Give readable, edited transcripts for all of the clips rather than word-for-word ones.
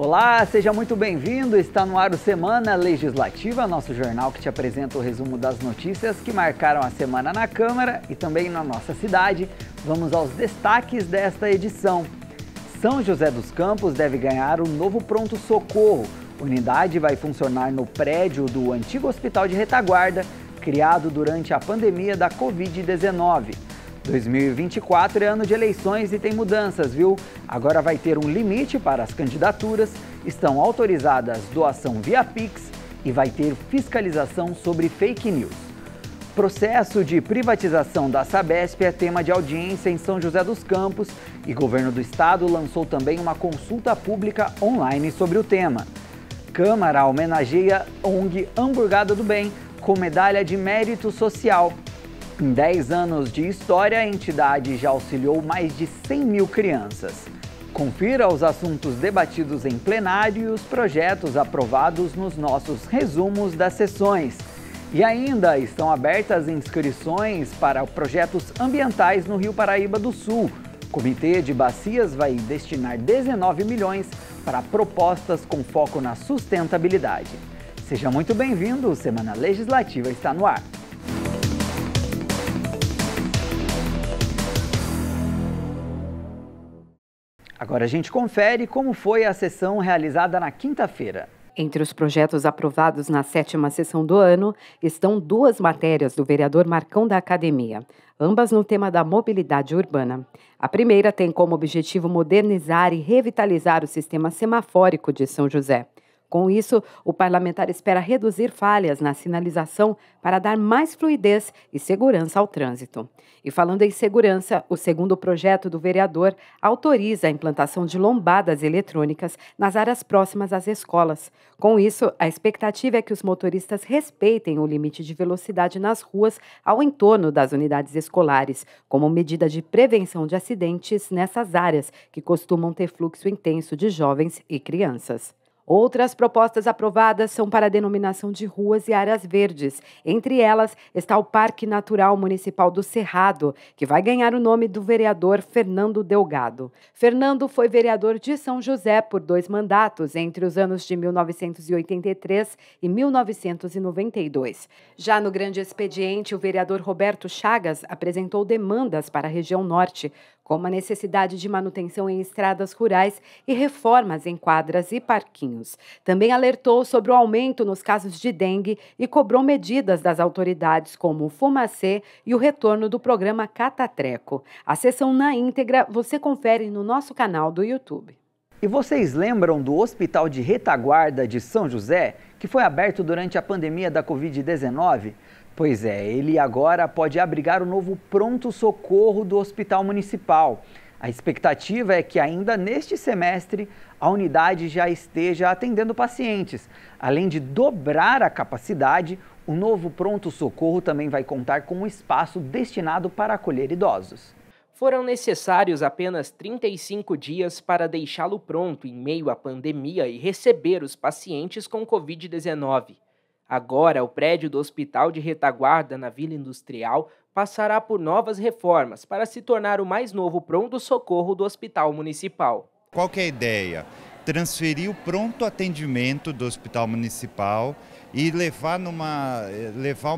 Olá, seja muito bem-vindo. Está no ar o Semana Legislativa, nosso jornal que te apresenta o resumo das notícias que marcaram a semana na Câmara e também na nossa cidade. Vamos aos destaques desta edição. São José dos Campos deve ganhar um novo pronto-socorro. A unidade vai funcionar no prédio do antigo Hospital de Retaguarda, criado durante a pandemia da Covid-19. 2024 é ano de eleições e tem mudanças, viu? Agora vai ter um limite para as candidaturas, estão autorizadas doação via Pix e vai ter fiscalização sobre fake news. Processo de privatização da Sabesp é tema de audiência em São José dos Campos e o governo do estado lançou também uma consulta pública online sobre o tema. Câmara homenageia ONG Hamburgada do Bem com medalha de mérito social. Em 10 anos de história, a entidade já auxiliou mais de 100 mil crianças. Confira os assuntos debatidos em plenário e os projetos aprovados nos nossos resumos das sessões. E ainda estão abertas inscrições para projetos ambientais no Rio Paraíba do Sul. O Comitê de Bacias vai destinar 19 milhões para propostas com foco na sustentabilidade. Seja muito bem-vindo, Semana Legislativa está no ar. Agora a gente confere como foi a sessão realizada na quinta-feira. Entre os projetos aprovados na 7ª sessão do ano estão 2 matérias do vereador Marcão da Academia, ambas no tema da mobilidade urbana. A primeira tem como objetivo modernizar e revitalizar o sistema semafórico de São José. Com isso, o parlamentar espera reduzir falhas na sinalização para dar mais fluidez e segurança ao trânsito. E falando em segurança, o segundo projeto do vereador autoriza a implantação de lombadas eletrônicas nas áreas próximas às escolas. Com isso, a expectativa é que os motoristas respeitem o limite de velocidade nas ruas ao entorno das unidades escolares, como medida de prevenção de acidentes nessas áreas que costumam ter fluxo intenso de jovens e crianças. Outras propostas aprovadas são para a denominação de ruas e áreas verdes. Entre elas está o Parque Natural Municipal do Cerrado, que vai ganhar o nome do vereador Fernando Delgado. Fernando foi vereador de São José por 2 mandatos entre os anos de 1983 e 1992. Já no grande expediente, o vereador Roberto Chagas apresentou demandas para a região norte, como a necessidade de manutenção em estradas rurais e reformas em quadras e parquinhos. Também alertou sobre o aumento nos casos de dengue e cobrou medidas das autoridades como o Fumacê e o retorno do programa Catatreco. A sessão na íntegra você confere no nosso canal do YouTube. E vocês lembram do Hospital de Retaguarda de São José, que foi aberto durante a pandemia da Covid-19? Pois é, ele agora pode abrigar o novo pronto-socorro do Hospital Municipal. A expectativa é que ainda neste semestre a unidade já esteja atendendo pacientes. Além de dobrar a capacidade, o novo pronto-socorro também vai contar com um espaço destinado para acolher idosos. Foram necessários apenas 35 dias para deixá-lo pronto em meio à pandemia e receber os pacientes com Covid-19. Agora, o prédio do Hospital de Retaguarda, na Vila Industrial, passará por novas reformas para se tornar o mais novo pronto-socorro do Hospital Municipal. Qual que é a ideia? Transferir o pronto atendimento do Hospital Municipal e levar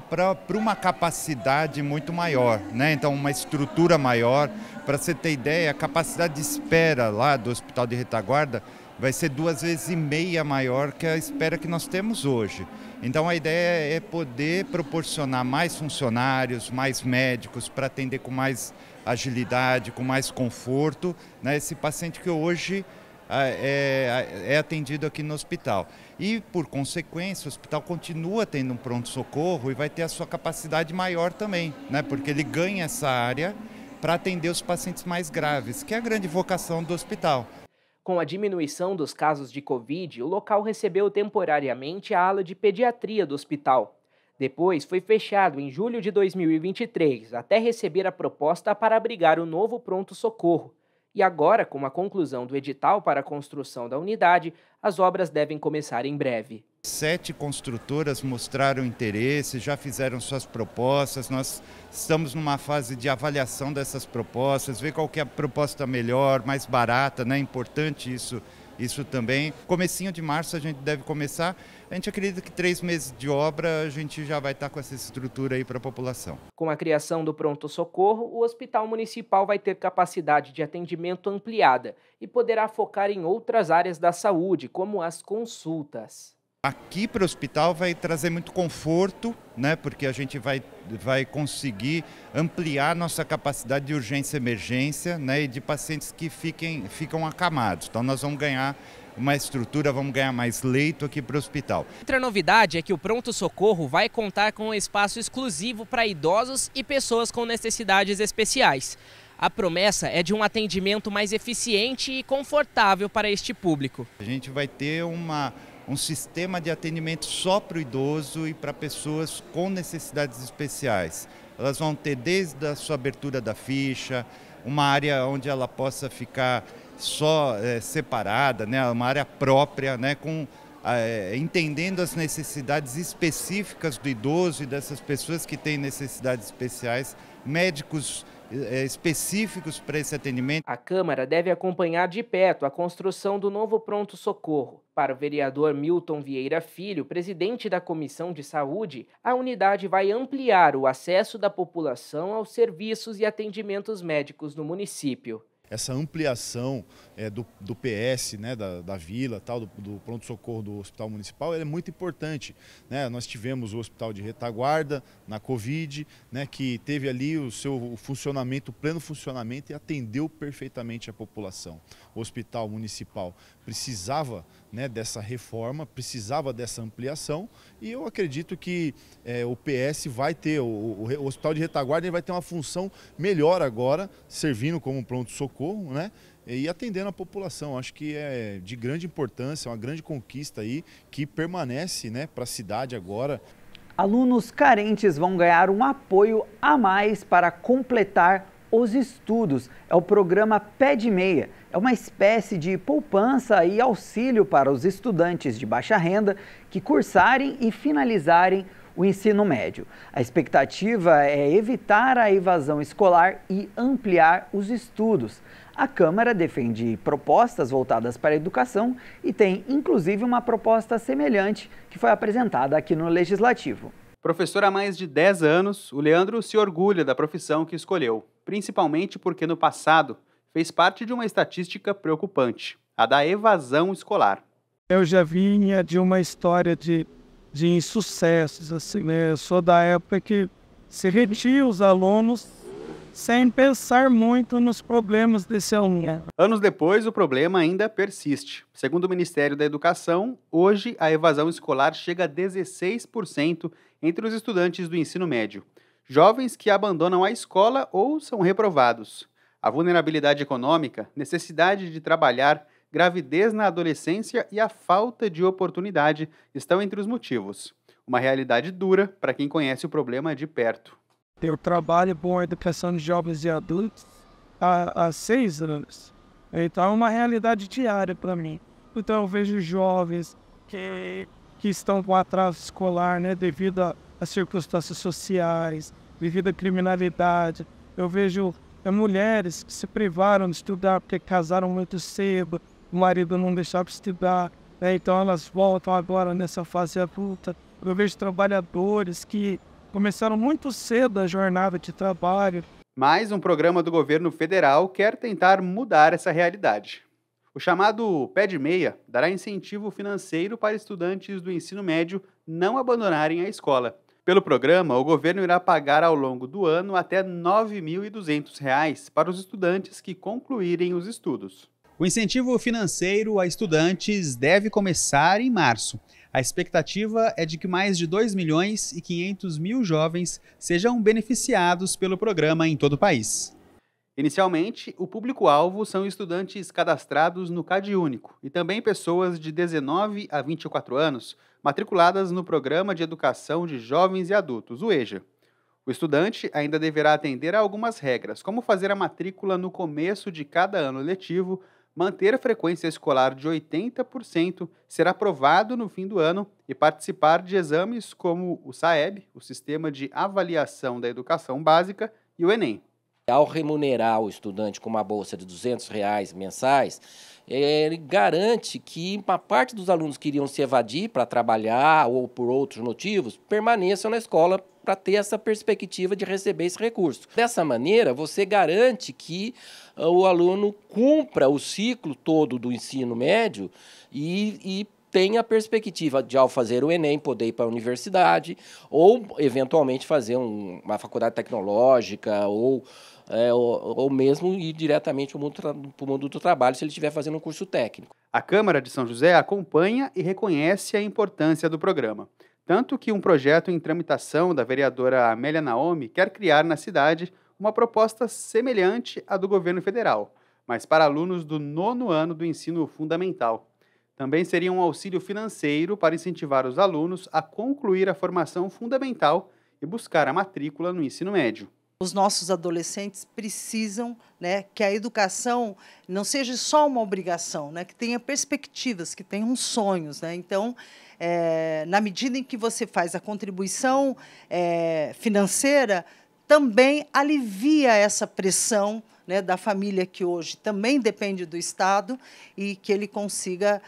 para uma capacidade muito maior, né? Então, uma estrutura maior. Para você ter ideia, a capacidade de espera lá do Hospital de Retaguarda vai ser 2,5 vezes maior que a espera que nós temos hoje. Então a ideia é poder proporcionar mais funcionários, mais médicos para atender com mais agilidade, com mais conforto, né, esse paciente que hoje é atendido aqui no hospital. E, por consequência, o hospital continua tendo um pronto-socorro e vai ter a sua capacidade maior também, né, porque ele ganha essa área para atender os pacientes mais graves, que é a grande vocação do hospital. Com a diminuição dos casos de Covid, o local recebeu temporariamente a ala de pediatria do hospital. Depois foi fechado em julho de 2023, até receber a proposta para abrigar o novo pronto-socorro. E agora, com a conclusão do edital para a construção da unidade, as obras devem começar em breve. 7 construtoras mostraram interesse, já fizeram suas propostas. Nós estamos numa fase de avaliação dessas propostas, ver qual que é a proposta melhor, mais barata, né? É importante isso também. Comecinho de março a gente deve começar. A gente acredita que 3 meses de obra a gente já vai estar com essa estrutura aí para a população. Com a criação do pronto-socorro, o Hospital Municipal vai ter capacidade de atendimento ampliada e poderá focar em outras áreas da saúde, como as consultas. Aqui para o hospital vai trazer muito conforto, né, porque a gente vai conseguir ampliar nossa capacidade de urgência e emergência, né, e de pacientes que ficam acamados. Então nós vamos ganhar uma estrutura, vamos ganhar mais leito aqui para o hospital. Outra novidade é que o pronto-socorro vai contar com um espaço exclusivo para idosos e pessoas com necessidades especiais. A promessa é de um atendimento mais eficiente e confortável para este público. A gente vai ter um sistema de atendimento só para o idoso e para pessoas com necessidades especiais. Elas vão ter desde a sua abertura da ficha, uma área onde ela possa ficar só separada, né, uma área própria, né, entendendo as necessidades específicas do idoso e dessas pessoas que têm necessidades especiais, médicos específicos para esse atendimento. A Câmara deve acompanhar de perto a construção do novo pronto-socorro. Para o vereador Milton Vieira Filho, presidente da Comissão de Saúde, a unidade vai ampliar o acesso da população aos serviços e atendimentos médicos no município. Essa ampliação do PS, né, da vila, tal, do pronto-socorro do Hospital Municipal, é muito importante, né? Nós tivemos o Hospital de Retaguarda na Covid, né, que teve ali o seu funcionamento, pleno funcionamento, e atendeu perfeitamente a população. O Hospital Municipal precisava, né, dessa reforma, precisava dessa ampliação, e eu acredito que o PS vai ter, o Hospital de Retaguarda vai ter uma função melhor agora, servindo como pronto-socorro, né? E atendendo a população. Acho que é de grande importância, uma grande conquista aí que permanece, né, para a cidade agora. Alunos carentes vão ganhar um apoio a mais para completar os estudos. É o programa Pé de Meia. É uma espécie de poupança e auxílio para os estudantes de baixa renda que cursarem e finalizarem o ensino médio. A expectativa é evitar a evasão escolar e ampliar os estudos. A Câmara defende propostas voltadas para a educação e tem, inclusive, uma proposta semelhante que foi apresentada aqui no Legislativo. Professor há mais de 10 anos, o Leandro se orgulha da profissão que escolheu, principalmente porque no passado fez parte de uma estatística preocupante, a da evasão escolar. Eu já vinha de uma história de insucessos, assim, né? Eu sou da época que se retia os alunos sem pensar muito nos problemas desse aluno. Anos depois, o problema ainda persiste. Segundo o Ministério da Educação, hoje a evasão escolar chega a 16% entre os estudantes do ensino médio. Jovens que abandonam a escola ou são reprovados. A vulnerabilidade econômica, necessidade de trabalhar, gravidez na adolescência e a falta de oportunidade estão entre os motivos. Uma realidade dura para quem conhece o problema de perto. Eu trabalho com a educação de jovens e adultos há 6 anos. Então é uma realidade diária para mim. Então eu vejo jovens que estão com atraso escolar, né, devido às circunstâncias sociais, devido à criminalidade. Eu vejo mulheres que se privaram de estudar porque casaram muito cedo, o marido não deixava estudar, né, então elas voltam agora nessa fase adulta. Eu vejo trabalhadores que começaram muito cedo a jornada de trabalho. Mas um programa do governo federal quer tentar mudar essa realidade. O chamado Pé de Meia dará incentivo financeiro para estudantes do ensino médio não abandonarem a escola. Pelo programa, o governo irá pagar ao longo do ano até R$ 9.200 para os estudantes que concluírem os estudos. O incentivo financeiro a estudantes deve começar em março. A expectativa é de que mais de 2.500.000 jovens sejam beneficiados pelo programa em todo o país. Inicialmente, o público-alvo são estudantes cadastrados no CadÚnico e também pessoas de 19 a 24 anos matriculadas no Programa de Educação de Jovens e Adultos, o EJA. O estudante ainda deverá atender a algumas regras, como fazer a matrícula no começo de cada ano letivo, manter a frequência escolar de 80%, ser aprovado no fim do ano e participar de exames como o SAEB, o Sistema de Avaliação da Educação Básica, e o Enem. Ao remunerar o estudante com uma bolsa de R$ 200 mensais, ele garante que uma parte dos alunos que iriam se evadir para trabalhar ou por outros motivos permaneçam na escola para ter essa perspectiva de receber esse recurso. Dessa maneira, você garante que o aluno cumpra o ciclo todo do ensino médio e tem a perspectiva de, ao fazer o Enem, poder ir para a universidade ou, eventualmente, fazer uma faculdade tecnológica ou mesmo ir diretamente para o mundo do trabalho, se ele estiver fazendo um curso técnico. A Câmara de São José acompanha e reconhece a importância do programa. Tanto que um projeto em tramitação da vereadora Amélia Naomi quer criar na cidade uma proposta semelhante à do governo federal, mas para alunos do 9º ano do ensino fundamental. Também seria um auxílio financeiro para incentivar os alunos a concluir a formação fundamental e buscar a matrícula no ensino médio. Os nossos adolescentes precisam, né, que a educação não seja só uma obrigação, né, que tenha perspectivas, que tenham sonhos, né? Então, na medida em que você faz a contribuição financeira, também alivia essa pressão, né, da família que hoje também depende do Estado e que ele consiga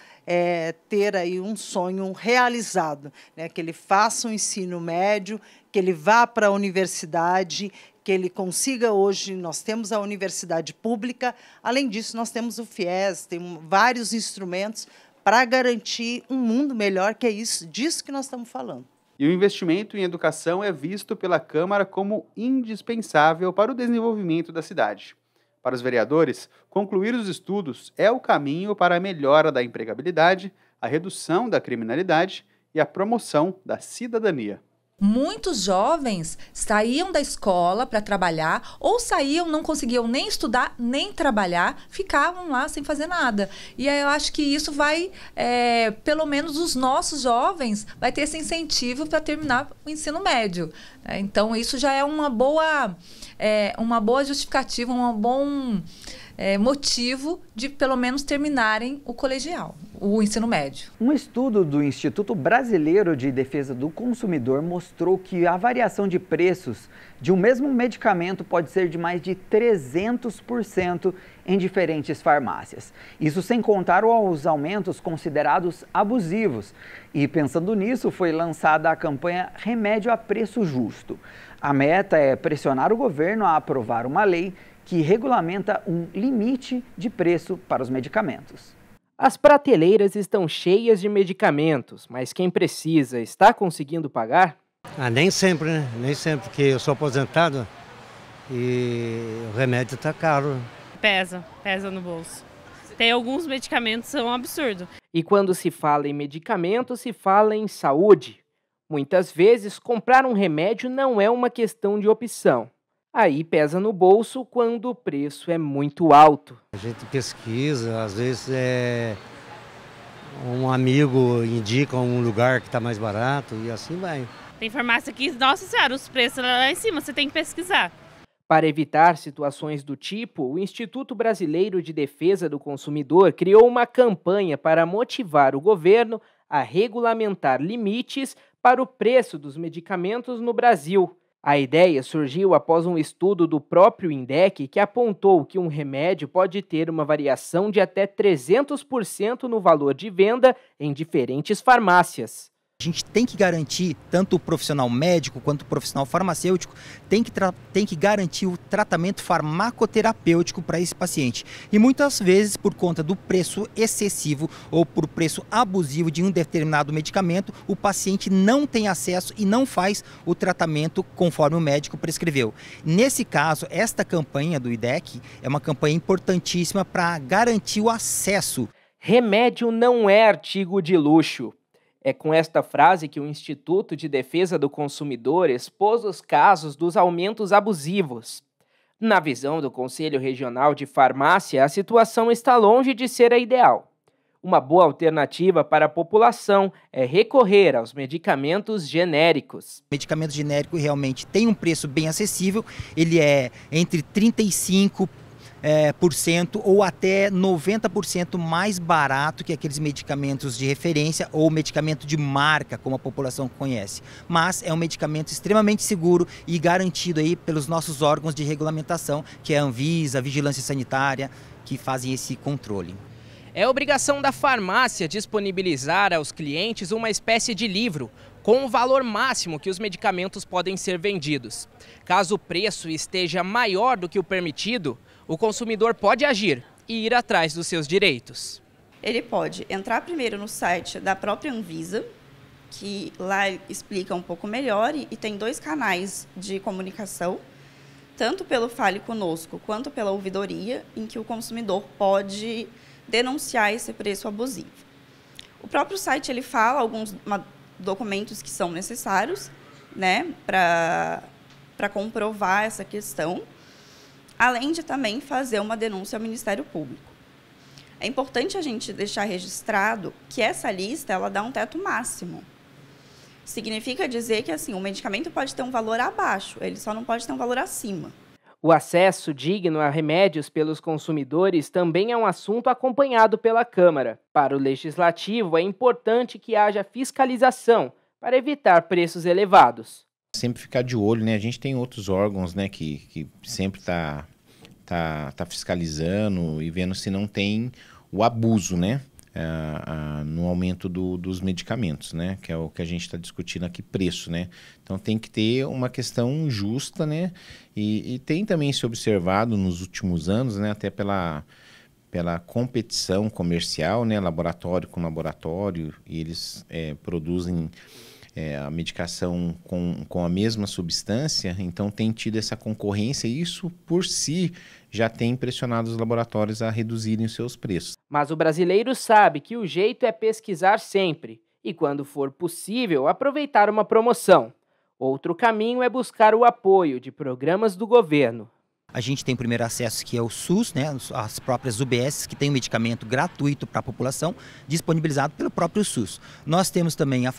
ter aí um sonho realizado, né, que ele faça um ensino médio, que ele vá para a universidade, que ele consiga hoje, nós temos a universidade pública, além disso nós temos o FIES, tem vários instrumentos para garantir um mundo melhor, que é disso que nós estamos falando. E o investimento em educação é visto pela Câmara como indispensável para o desenvolvimento da cidade. Para os vereadores, concluir os estudos é o caminho para a melhora da empregabilidade, a redução da criminalidade e a promoção da cidadania. Muitos jovens saíam da escola para trabalhar ou saíam, não conseguiam nem estudar, nem trabalhar, ficavam lá sem fazer nada. E aí eu acho que isso vai, pelo menos os nossos jovens, vai ter esse incentivo para terminar o ensino médio. Então isso já é uma boa justificativa, um bom motivo de pelo menos terminarem o colegial, o ensino médio. Um estudo do Instituto Brasileiro de Defesa do Consumidor mostrou que a variação de preços de um mesmo medicamento pode ser de mais de 300% em diferentes farmácias. Isso sem contar os aumentos considerados abusivos. E pensando nisso, foi lançada a campanha Remédio a Preço Justo. A meta é pressionar o governo a aprovar uma lei que regulamenta um limite de preço para os medicamentos. As prateleiras estão cheias de medicamentos, mas quem precisa está conseguindo pagar? Nem sempre, né? Nem sempre, porque eu sou aposentado e o remédio está caro. Pesa no bolso. Tem alguns medicamentos que são um absurdo. E quando se fala em medicamento, se fala em saúde. Muitas vezes, comprar um remédio não é uma questão de opção. Aí pesa no bolso quando o preço é muito alto. A gente pesquisa, às vezes um amigo indica um lugar que está mais barato e assim vai. Tem farmácia que, nossa senhora, os preços lá em cima, você tem que pesquisar. Para evitar situações do tipo, o Instituto Brasileiro de Defesa do Consumidor criou uma campanha para motivar o governo a regulamentar limites para o preço dos medicamentos no Brasil. A ideia surgiu após um estudo do próprio INDEC que apontou que um remédio pode ter uma variação de até 300% no valor de venda em diferentes farmácias. A gente tem que garantir, tanto o profissional médico quanto o profissional farmacêutico, tem que garantir o tratamento farmacoterapêutico para esse paciente. E muitas vezes, por conta do preço excessivo ou por preço abusivo de um determinado medicamento, o paciente não tem acesso e não faz o tratamento conforme o médico prescreveu. Nesse caso, esta campanha do IDEC é uma campanha importantíssima para garantir o acesso. Remédio não é artigo de luxo. É com esta frase que o Instituto de Defesa do Consumidor expôs os casos dos aumentos abusivos. Na visão do Conselho Regional de Farmácia, a situação está longe de ser a ideal. Uma boa alternativa para a população é recorrer aos medicamentos genéricos. O medicamento genérico realmente tem um preço bem acessível, ele é entre 35% ou até 90% mais barato que aqueles medicamentos de referência ou medicamento de marca, como a população conhece. Mas é um medicamento extremamente seguro e garantido aí pelos nossos órgãos de regulamentação, que é a Anvisa, a Vigilância Sanitária, que fazem esse controle. É obrigação da farmácia disponibilizar aos clientes uma espécie de livro com o valor máximo que os medicamentos podem ser vendidos. Caso o preço esteja maior do que o permitido, o consumidor pode agir e ir atrás dos seus direitos. Ele pode entrar primeiro no site da própria Anvisa, que lá explica um pouco melhor e tem 2 canais de comunicação, tanto pelo Fale Conosco quanto pela ouvidoria, em que o consumidor pode denunciar esse preço abusivo. O próprio site ele fala alguns documentos que são necessários, né, para comprovar essa questão, além de também fazer uma denúncia ao Ministério Público. É importante a gente deixar registrado que essa lista ela dá um teto máximo. Significa dizer que assim, o medicamento pode ter um valor abaixo, ele só não pode ter um valor acima. O acesso digno a remédios pelos consumidores também é um assunto acompanhado pela Câmara. Para o Legislativo, é importante que haja fiscalização para evitar preços elevados. Sempre ficar de olho, né? A gente tem outros órgãos, né, que sempre tá fiscalizando e vendo se não tem o abuso, né? No aumento dos medicamentos, né? Que é o que a gente está discutindo aqui, preço, né? Então tem que ter uma questão justa, né? E tem também se observado nos últimos anos, né? Até pela competição comercial, né? Laboratório com laboratório, e eles produzem a medicação com a mesma substância, então tem tido essa concorrência e isso por si já tem pressionado os laboratórios a reduzirem os seus preços. Mas o brasileiro sabe que o jeito é pesquisar sempre e, quando for possível, aproveitar uma promoção. Outro caminho é buscar o apoio de programas do governo. A gente tem o primeiro acesso, que é o SUS, né, as próprias UBS, que tem um medicamento gratuito para a população, disponibilizado pelo próprio SUS. Nós temos também as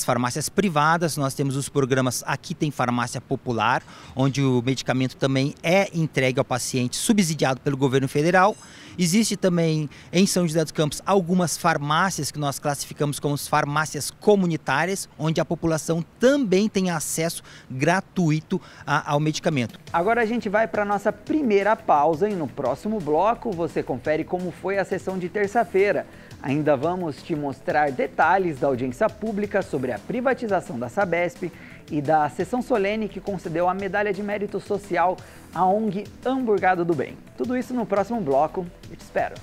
farmácias privadas, nós temos os programas Aqui Tem Farmácia Popular, onde o medicamento também é entregue ao paciente, subsidiado pelo governo federal. Existe também, em São José dos Campos, algumas farmácias que nós classificamos como farmácias comunitárias, onde a população também tem acesso gratuito ao medicamento. Agora a gente vai para a nossa primeira pausa e no próximo bloco você confere como foi a sessão de terça-feira. Ainda vamos te mostrar detalhes da audiência pública sobre a privatização da Sabesp e da sessão solene que concedeu a medalha de mérito social à ONG Hamburgado do Bem. Tudo isso no próximo bloco. Eu te espero.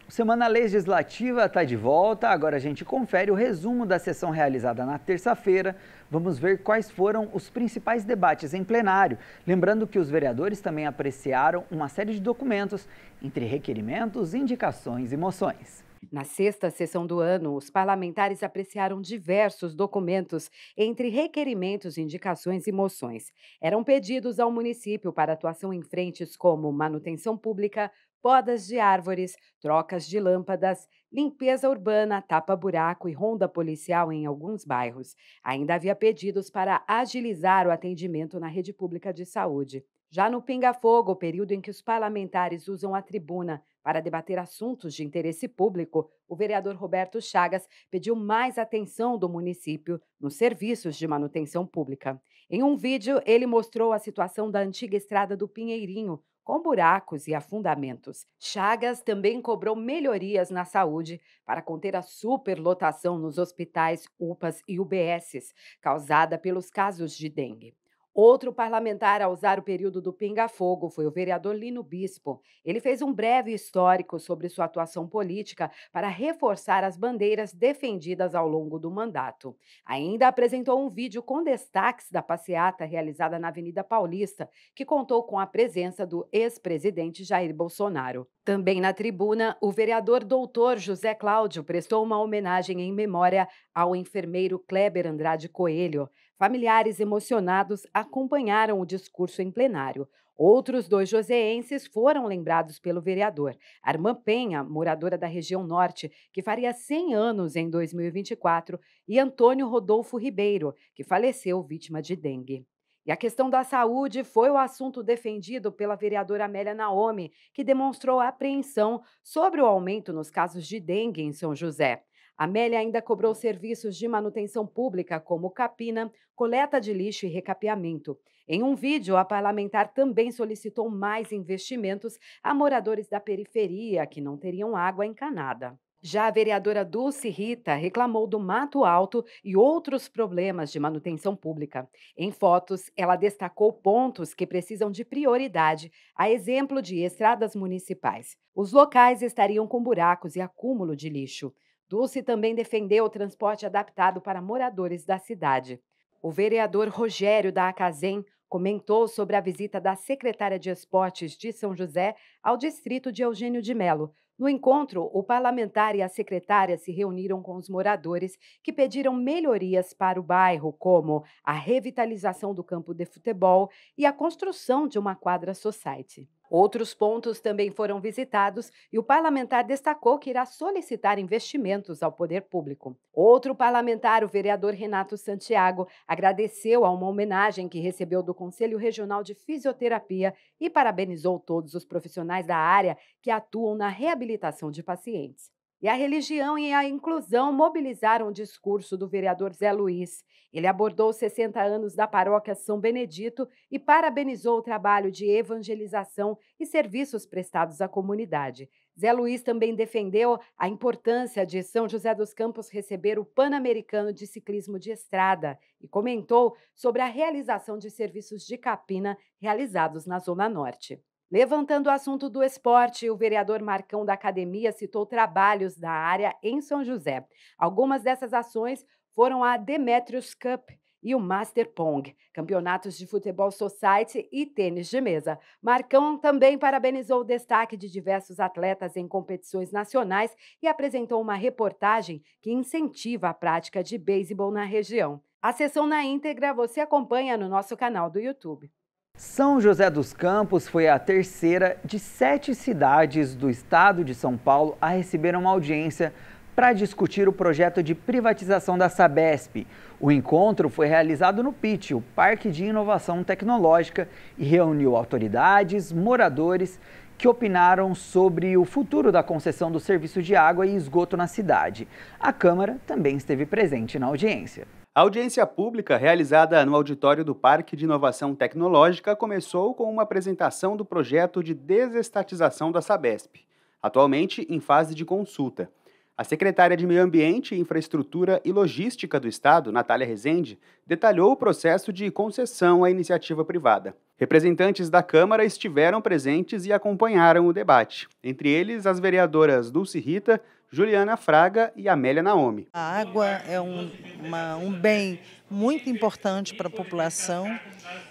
Semana Legislativa está de volta, agora a gente confere o resumo da sessão realizada na terça-feira. Vamos ver quais foram os principais debates em plenário. Lembrando que os vereadores também apreciaram uma série de documentos, entre requerimentos, indicações e moções. Na sexta sessão do ano, os parlamentares apreciaram diversos documentos, entre requerimentos, indicações e moções. Eram pedidos ao município para atuação em frentes como manutenção pública, podas de árvores, trocas de lâmpadas, limpeza urbana, tapa-buraco e ronda policial em alguns bairros. Ainda havia pedidos para agilizar o atendimento na rede pública de saúde. Já no Pinga-Fogo, o período em que os parlamentares usam a tribuna para debater assuntos de interesse público, o vereador Roberto Chagas pediu mais atenção do município nos serviços de manutenção pública. Em um vídeo, ele mostrou a situação da antiga estrada do Pinheirinho, com buracos e afundamentos. Chagas também cobrou melhorias na saúde para conter a superlotação nos hospitais, UPAs e UBSs, causada pelos casos de dengue. Outro parlamentar a usar o período do Pinga-Fogo foi o vereador Lino Bispo. Ele fez um breve histórico sobre sua atuação política para reforçar as bandeiras defendidas ao longo do mandato. Ainda apresentou um vídeo com destaques da passeata realizada na Avenida Paulista, que contou com a presença do ex-presidente Jair Bolsonaro. Também na tribuna, o vereador doutor José Cláudio prestou uma homenagem em memória ao enfermeiro Kleber Andrade Coelho. Familiares emocionados acompanharam o discurso em plenário. Outros 2 joseenses foram lembrados pelo vereador. Armã Penha, moradora da região norte, que faria 100 anos em 2024, e Antônio Rodolfo Ribeiro, que faleceu vítima de dengue. E a questão da saúde foi o assunto defendido pela vereadora Amélia Naomi, que demonstrou apreensão sobre o aumento nos casos de dengue em São José. Amélia ainda cobrou serviços de manutenção pública, como capina, coleta de lixo e recapeamento. Em um vídeo, a parlamentar também solicitou mais investimentos a moradores da periferia que não teriam água encanada. Já a vereadora Dulce Rita reclamou do mato alto e outros problemas de manutenção pública. Em fotos, ela destacou pontos que precisam de prioridade, a exemplo de estradas municipais. Os locais estariam com buracos e acúmulo de lixo. Dulce também defendeu o transporte adaptado para moradores da cidade. O vereador Rogério da Acazem comentou sobre a visita da secretária de Esportes de São José ao distrito de Eugênio de Melo. No encontro, o parlamentar e a secretária se reuniram com os moradores que pediram melhorias para o bairro, como a revitalização do campo de futebol e a construção de uma quadra society. Outros pontos também foram visitados e o parlamentar destacou que irá solicitar investimentos ao poder público. Outro parlamentar, o vereador Renato Santiago, agradeceu a uma homenagem que recebeu do Conselho Regional de Fisioterapia e parabenizou todos os profissionais da área que atuam na reabilitação de pacientes. E a religião e a inclusão mobilizaram o discurso do vereador Zé Luiz. Ele abordou os 60 anos da paróquia São Benedito e parabenizou o trabalho de evangelização e serviços prestados à comunidade. Zé Luiz também defendeu a importância de São José dos Campos receber o Pan-Americano de Ciclismo de Estrada e comentou sobre a realização de serviços de capina realizados na Zona Norte. Levantando o assunto do esporte, o vereador Marcão da Academia citou trabalhos da área em São José. Algumas dessas ações foram a Demetrius Cup e o Master Pong, campeonatos de futebol society e tênis de mesa. Marcão também parabenizou o destaque de diversos atletas em competições nacionais e apresentou uma reportagem que incentiva a prática de beisebol na região. A sessão na íntegra você acompanha no nosso canal do YouTube. São José dos Campos foi a terceira de 7 cidades do estado de São Paulo a receber uma audiência para discutir o projeto de privatização da Sabesp. O encontro foi realizado no PIT, o Parque de Inovação Tecnológica, e reuniu autoridades, moradores que opinaram sobre o futuro da concessão do serviço de água e esgoto na cidade. A Câmara também esteve presente na audiência. A audiência pública, realizada no auditório do Parque de Inovação Tecnológica, começou com uma apresentação do projeto de desestatização da Sabesp, atualmente em fase de consulta. A secretária de Meio Ambiente, Infraestrutura e Logística do Estado, Natália Rezende, detalhou o processo de concessão à iniciativa privada. Representantes da Câmara estiveram presentes e acompanharam o debate, entre eles as vereadoras Dulce Rita, Juliana Fraga e Amélia Naomi. A água é um bem muito importante para a população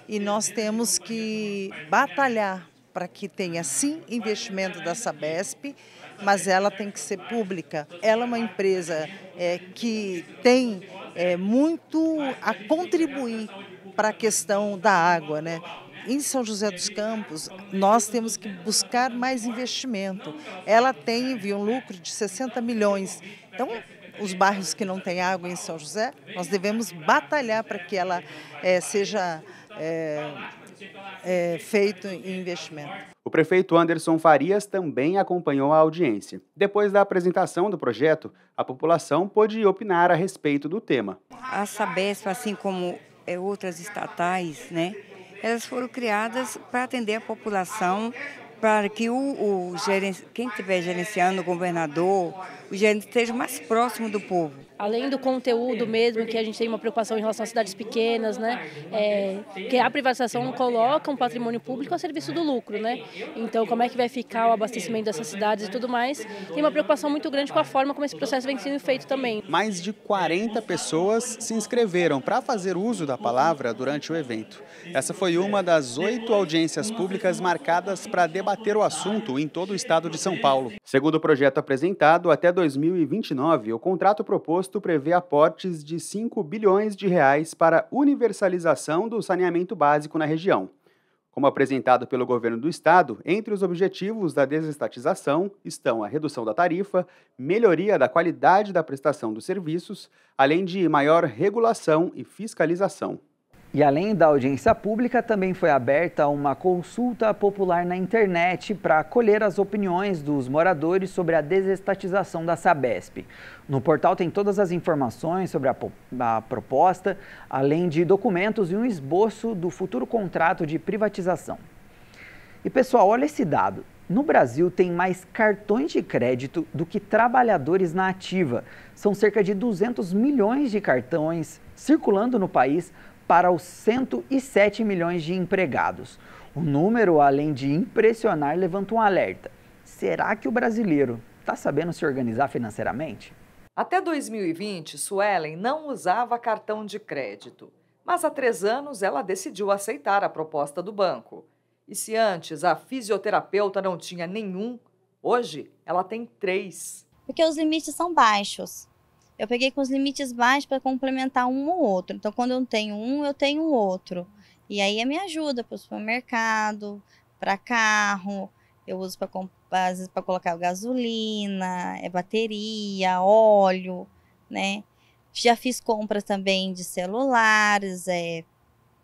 e nós temos que batalhar para que tenha, sim, investimento da Sabesp, mas ela tem que ser pública. Ela é uma empresa que tem muito a contribuir para a questão da água, né? Em São José dos Campos, nós temos que buscar mais investimento. Ela teve um lucro de 60 milhões. Então, os bairros que não têm água em São José, nós devemos batalhar para que ela seja feito em investimento. O prefeito Anderson Farias também acompanhou a audiência. Depois da apresentação do projeto, a população pôde opinar a respeito do tema. A Sabesp, assim como outras estatais, né? Elas foram criadas para atender a população, para que quem estiver gerenciando, o governador, o gerente esteja mais próximo do povo. Além do conteúdo mesmo, que a gente tem uma preocupação em relação às cidades pequenas, né? Que a privatização coloca um patrimônio público a serviço do lucro, né? Então, como é que vai ficar o abastecimento dessas cidades e tudo mais? Tem uma preocupação muito grande com a forma como esse processo vem sendo feito também. Mais de 40 pessoas se inscreveram para fazer uso da palavra durante o evento. Essa foi uma das 8 audiências públicas marcadas para debater o assunto em todo o estado de São Paulo. Segundo o projeto apresentado, até 2029, o contrato proposto prevê aportes de 5 bilhões de reais para universalização do saneamento básico na região. Como apresentado pelo governo do estado, entre os objetivos da desestatização estão a redução da tarifa, melhoria da qualidade da prestação dos serviços, além de maior regulação e fiscalização. E além da audiência pública, também foi aberta uma consulta popular na internet para colher as opiniões dos moradores sobre a desestatização da Sabesp. No portal tem todas as informações sobre a proposta, além de documentos e um esboço do futuro contrato de privatização. E pessoal, olha esse dado. No Brasil tem mais cartões de crédito do que trabalhadores na ativa. São cerca de 200 milhões de cartões circulando no país para os 107 milhões de empregados. O número, além de impressionar, levanta um alerta. Será que o brasileiro está sabendo se organizar financeiramente? Até 2020, Suelen não usava cartão de crédito, mas há 3 anos ela decidiu aceitar a proposta do banco. E se antes a fisioterapeuta não tinha nenhum, hoje ela tem 3. Porque os limites são baixos. Eu peguei com os limites baixos para complementar um ou outro. Então, quando eu tenho um, eu tenho outro. E aí me ajuda para o supermercado, para carro. Eu uso às vezes para colocar gasolina, bateria, óleo, né? Já fiz compras também de celulares,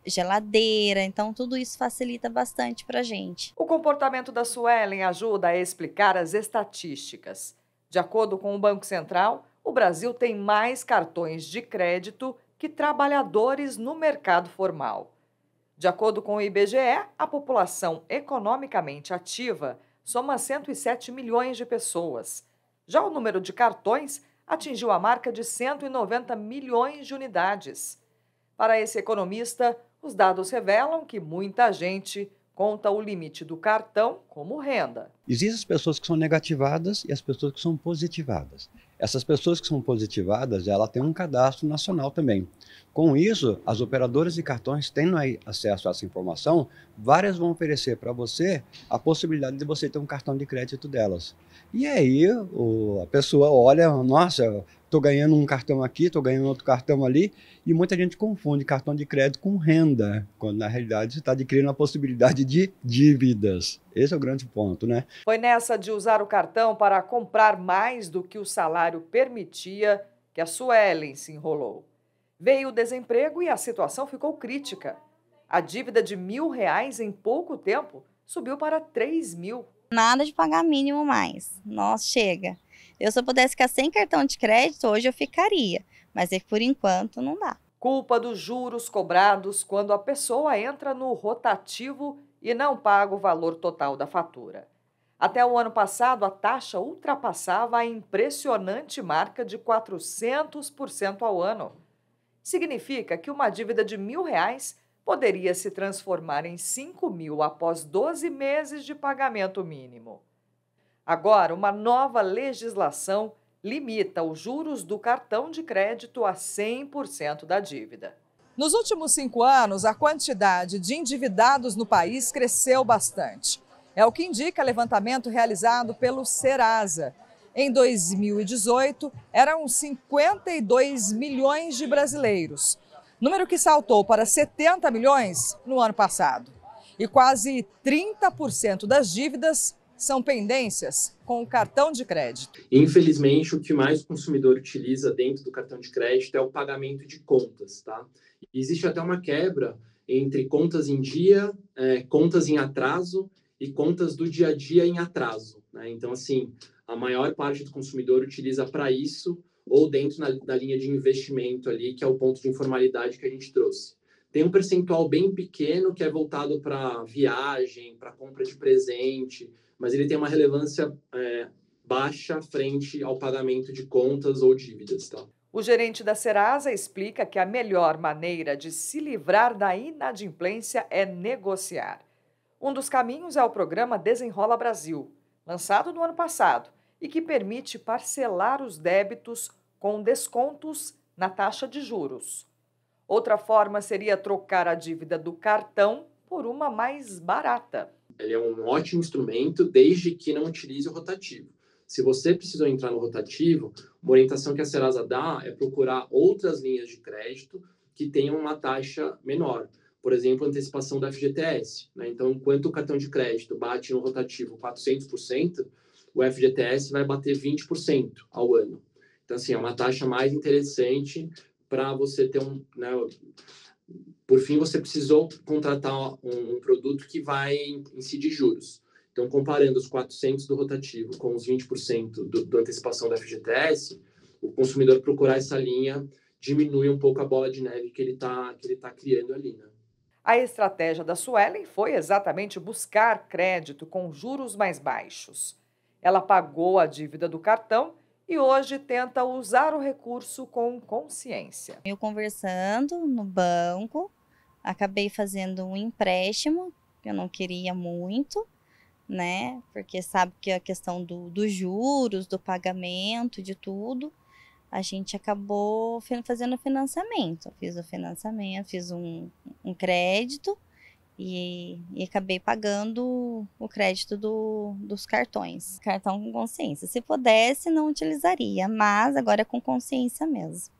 geladeira. Então, tudo isso facilita bastante para a gente. O comportamento da Suelen ajuda a explicar as estatísticas. De acordo com o Banco Central, o Brasil tem mais cartões de crédito que trabalhadores no mercado formal. De acordo com o IBGE, a população economicamente ativa soma 107 milhões de pessoas. Já o número de cartões atingiu a marca de 190 milhões de unidades. Para esse economista, os dados revelam que muita gente conta o limite do cartão como renda. Existem as pessoas que são negativadas e as pessoas que são positivadas. Essas pessoas que são positivadas, ela tem um cadastro nacional também. Com isso, as operadoras de cartões, tendo acesso a essa informação, várias vão oferecer para você a possibilidade de você ter um cartão de crédito delas. E aí a pessoa olha, nossa, estou ganhando um cartão aqui, estou ganhando outro cartão ali, e muita gente confunde cartão de crédito com renda, quando na realidade você está adquirindo a possibilidade de dívidas. Esse é o grande ponto, né? Foi nessa de usar o cartão para comprar mais do que o salário permitia que a Suelen se enrolou. Veio o desemprego e a situação ficou crítica. A dívida de R$1.000 em pouco tempo subiu para 3.000. Nada de pagar mínimo mais. Nossa, chega. Se eu pudesse ficar sem cartão de crédito, hoje eu ficaria. Mas por enquanto não dá. Culpa dos juros cobrados quando a pessoa entra no rotativo e não paga o valor total da fatura. Até o ano passado, a taxa ultrapassava a impressionante marca de 400% ao ano. Significa que uma dívida de R$1.000 poderia se transformar em 5.000 após 12 meses de pagamento mínimo. Agora, uma nova legislação limita os juros do cartão de crédito a 100% da dívida. Nos últimos 5 anos, a quantidade de endividados no país cresceu bastante. É o que indica levantamento realizado pelo Serasa. Em 2018, eram 52 milhões de brasileiros, número que saltou para 70 milhões no ano passado. E quase 30% das dívidas são pendências com o cartão de crédito. Infelizmente, o que mais o consumidor utiliza dentro do cartão de crédito é o pagamento de contas, tá? E existe até uma quebra entre contas em dia, contas em atraso e contas do dia a dia em atraso, né? Então, assim, a maior parte do consumidor utiliza para isso ou dentro da linha de investimento ali, que é o ponto de informalidade que a gente trouxe. Tem um percentual bem pequeno que é voltado para viagem, para compra de presente, mas ele tem uma relevância baixa frente ao pagamento de contas ou dívidas, tá? O gerente da Serasa explica que a melhor maneira de se livrar da inadimplência é negociar. Um dos caminhos é o programa Desenrola Brasil, lançado no ano passado, e que permite parcelar os débitos com descontos na taxa de juros. Outra forma seria trocar a dívida do cartão por uma mais barata. Ele é um ótimo instrumento desde que não utilize o rotativo. Se você precisou entrar no rotativo, uma orientação que a Serasa dá é procurar outras linhas de crédito que tenham uma taxa menor. Por exemplo, antecipação da FGTS, né? Então, enquanto o cartão de crédito bate no rotativo 400%, o FGTS vai bater 20% ao ano. Então, assim, é uma taxa mais interessante para você ter Por fim, você precisou contratar um produto que vai incidir juros. Então, comparando os 400 do rotativo com os 20% do antecipação da FGTS, o consumidor procurar essa linha diminui um pouco a bola de neve que ele tá criando ali, né? A estratégia da Suelen foi exatamente buscar crédito com juros mais baixos. Ela pagou a dívida do cartão e hoje tenta usar o recurso com consciência. Eu conversando no banco, acabei fazendo um empréstimo, que eu não queria muito, né? Porque sabe que a questão dos juros, do pagamento, de tudo, a gente acabou fazendo o financiamento. Eu fiz o financiamento, fiz um crédito e acabei pagando o crédito dos cartões. Cartão com consciência. Se pudesse, não utilizaria, mas agora é com consciência mesmo.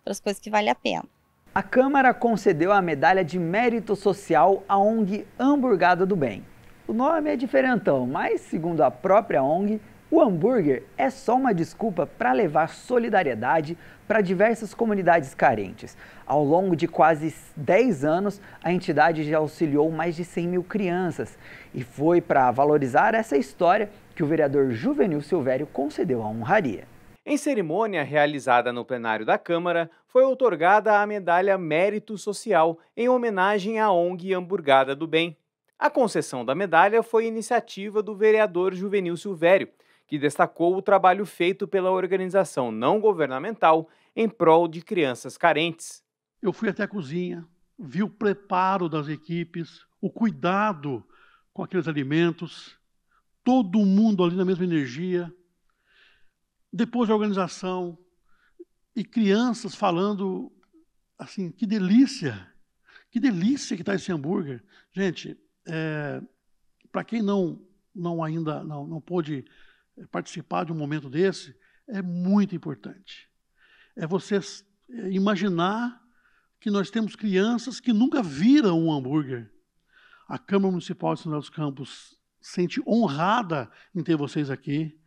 Para as coisas que valem a pena. A Câmara concedeu a medalha de mérito social à ONG Hamburgada do Bem. O nome é diferentão, mas, segundo a própria ONG, o hambúrguer é só uma desculpa para levar solidariedade para diversas comunidades carentes. Ao longo de quase 10 anos, a entidade já auxiliou mais de 100 mil crianças. E foi para valorizar essa história que o vereador Juvenil Silvério concedeu a honraria. Em cerimônia realizada no plenário da Câmara, foi outorgada a medalha Mérito Social em homenagem à ONG Hamburgada do Bem. A concessão da medalha foi iniciativa do vereador Juvenil Silvério, que destacou o trabalho feito pela organização não governamental em prol de crianças carentes. Eu fui até a cozinha, vi o preparo das equipes, o cuidado com aqueles alimentos, todo mundo ali na mesma energia. Depois da organização, e crianças falando assim, que delícia que está esse hambúrguer. Gente, para quem ainda não pôde participar de um momento desse, é muito importante. É você imaginar que nós temos crianças que nunca viram um hambúrguer. A Câmara Municipal de São José dos Campos se sente honrada em ter vocês aqui.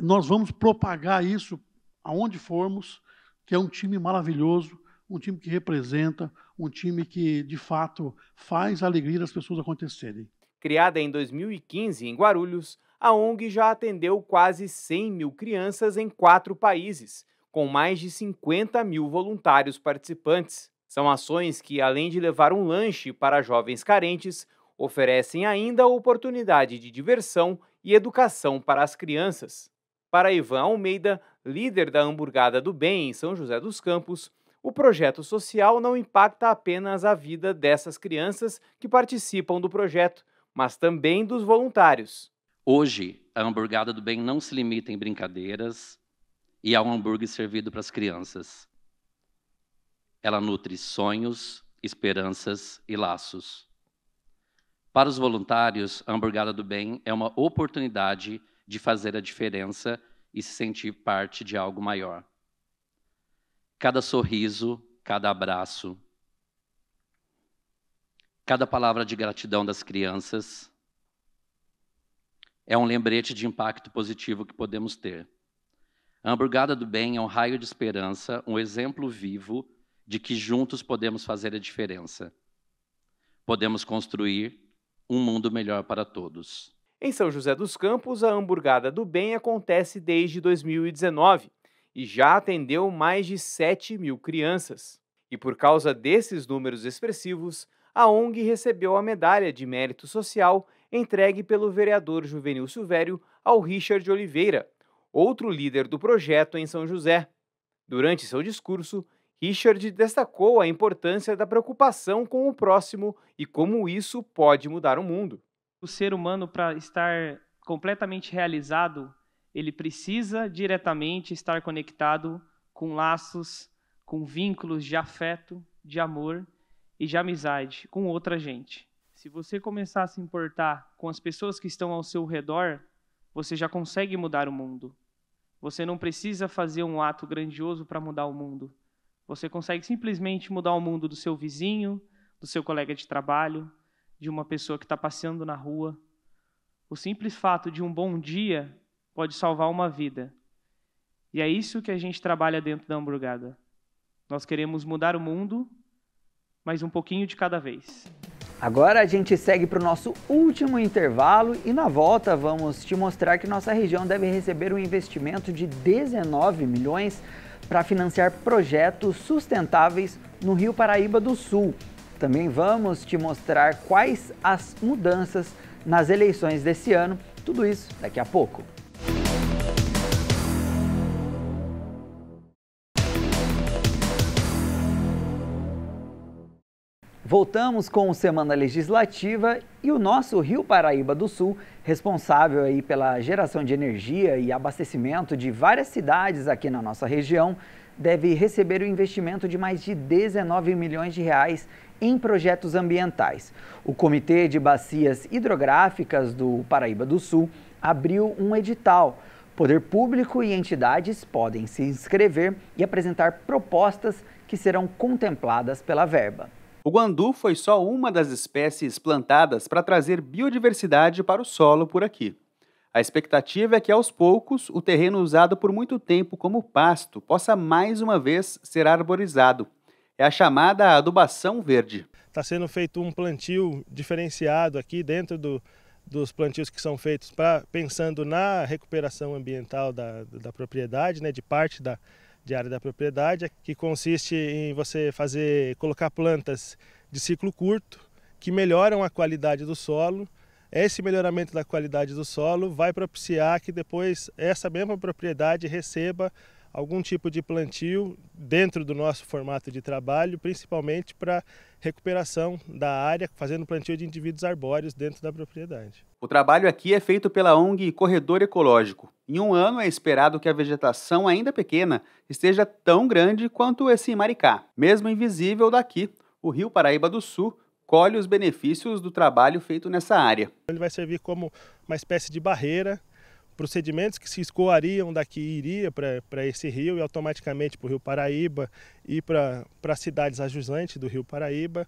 Nós vamos propagar isso aonde formos, que é um time maravilhoso, um time que representa, um time que, de fato, faz a alegria das pessoas acontecerem. Criada em 2015 em Guarulhos, a ONG já atendeu quase 100 mil crianças em 4 países, com mais de 50 mil voluntários participantes. São ações que, além de levar um lanche para jovens carentes, oferecem ainda a oportunidade de diversão e educação para as crianças. Para Ivan Almeida, líder da Hamburgada do Bem em São José dos Campos, o projeto social não impacta apenas a vida dessas crianças que participam do projeto, mas também dos voluntários. Hoje, a Hamburgada do Bem não se limita em brincadeiras e ao hambúrguer servido para as crianças. Ela nutre sonhos, esperanças e laços. Para os voluntários, a Hamburgada do Bem é uma oportunidade de fazer a diferença e se sentir parte de algo maior. Cada sorriso, cada abraço, cada palavra de gratidão das crianças é um lembrete de impacto positivo que podemos ter. A Hamburgada do Bem é um raio de esperança, um exemplo vivo de que juntos podemos fazer a diferença. Podemos construir um mundo melhor para todos. Em São José dos Campos, a Hamburgada do Bem acontece desde 2019 e já atendeu mais de 7 mil crianças. E por causa desses números expressivos, a ONG recebeu a medalha de mérito social entregue pelo vereador Juvenil Silvério ao Richard Oliveira, outro líder do projeto em São José. Durante seu discurso, Richard destacou a importância da preocupação com o próximo e como isso pode mudar o mundo. O ser humano, para estar completamente realizado, ele precisa diretamente estar conectado com laços, com vínculos de afeto, de amor e de amizade com outra gente. Se você começar a se importar com as pessoas que estão ao seu redor, você já consegue mudar o mundo. Você não precisa fazer um ato grandioso para mudar o mundo. Você consegue simplesmente mudar o mundo do seu vizinho, do seu colega de trabalho, de uma pessoa que está passeando na rua. O simples fato de um bom dia pode salvar uma vida. E é isso que a gente trabalha dentro da Hamburgada. Nós queremos mudar o mundo, mas um pouquinho de cada vez. Agora a gente segue para o nosso último intervalo e na volta vamos te mostrar que nossa região deve receber um investimento de 19 milhões para financiar projetos sustentáveis no Rio Paraíba do Sul. Também vamos te mostrar quais as mudanças nas eleições desse ano, tudo isso daqui a pouco. Voltamos com o Semana Legislativa e o nosso Rio Paraíba do Sul, responsável aí pela geração de energia e abastecimento de várias cidades aqui na nossa região, deve receber o investimento de mais de 19 milhões de reais em projetos ambientais. O Comitê de Bacias Hidrográficas do Paraíba do Sul abriu um edital. Poder público e entidades podem se inscrever e apresentar propostas que serão contempladas pela verba. O guandu foi só uma das espécies plantadas para trazer biodiversidade para o solo por aqui. A expectativa é que, aos poucos, o terreno usado por muito tempo como pasto possa mais uma vez ser arborizado. É a chamada adubação verde. Está sendo feito um plantio diferenciado aqui dentro dos plantios que são feitos pensando na recuperação ambiental da propriedade, né, de parte de área da propriedade, que consiste em você colocar plantas de ciclo curto que melhoram a qualidade do solo. Esse melhoramento da qualidade do solo vai propiciar que depois essa mesma propriedade receba algum tipo de plantio dentro do nosso formato de trabalho, principalmente para recuperação da área, fazendo plantio de indivíduos arbóreos dentro da propriedade. O trabalho aqui é feito pela ONG Corredor Ecológico. Em um ano é esperado que a vegetação, ainda pequena, esteja tão grande quanto esse Maricá. Mesmo invisível daqui, o Rio Paraíba do Sul colhe os benefícios do trabalho feito nessa área. Ele vai servir como uma espécie de barreira. Procedimentos que se escoariam daqui iria para esse rio e automaticamente para o Rio Paraíba e para as cidades adjuvantes do Rio Paraíba.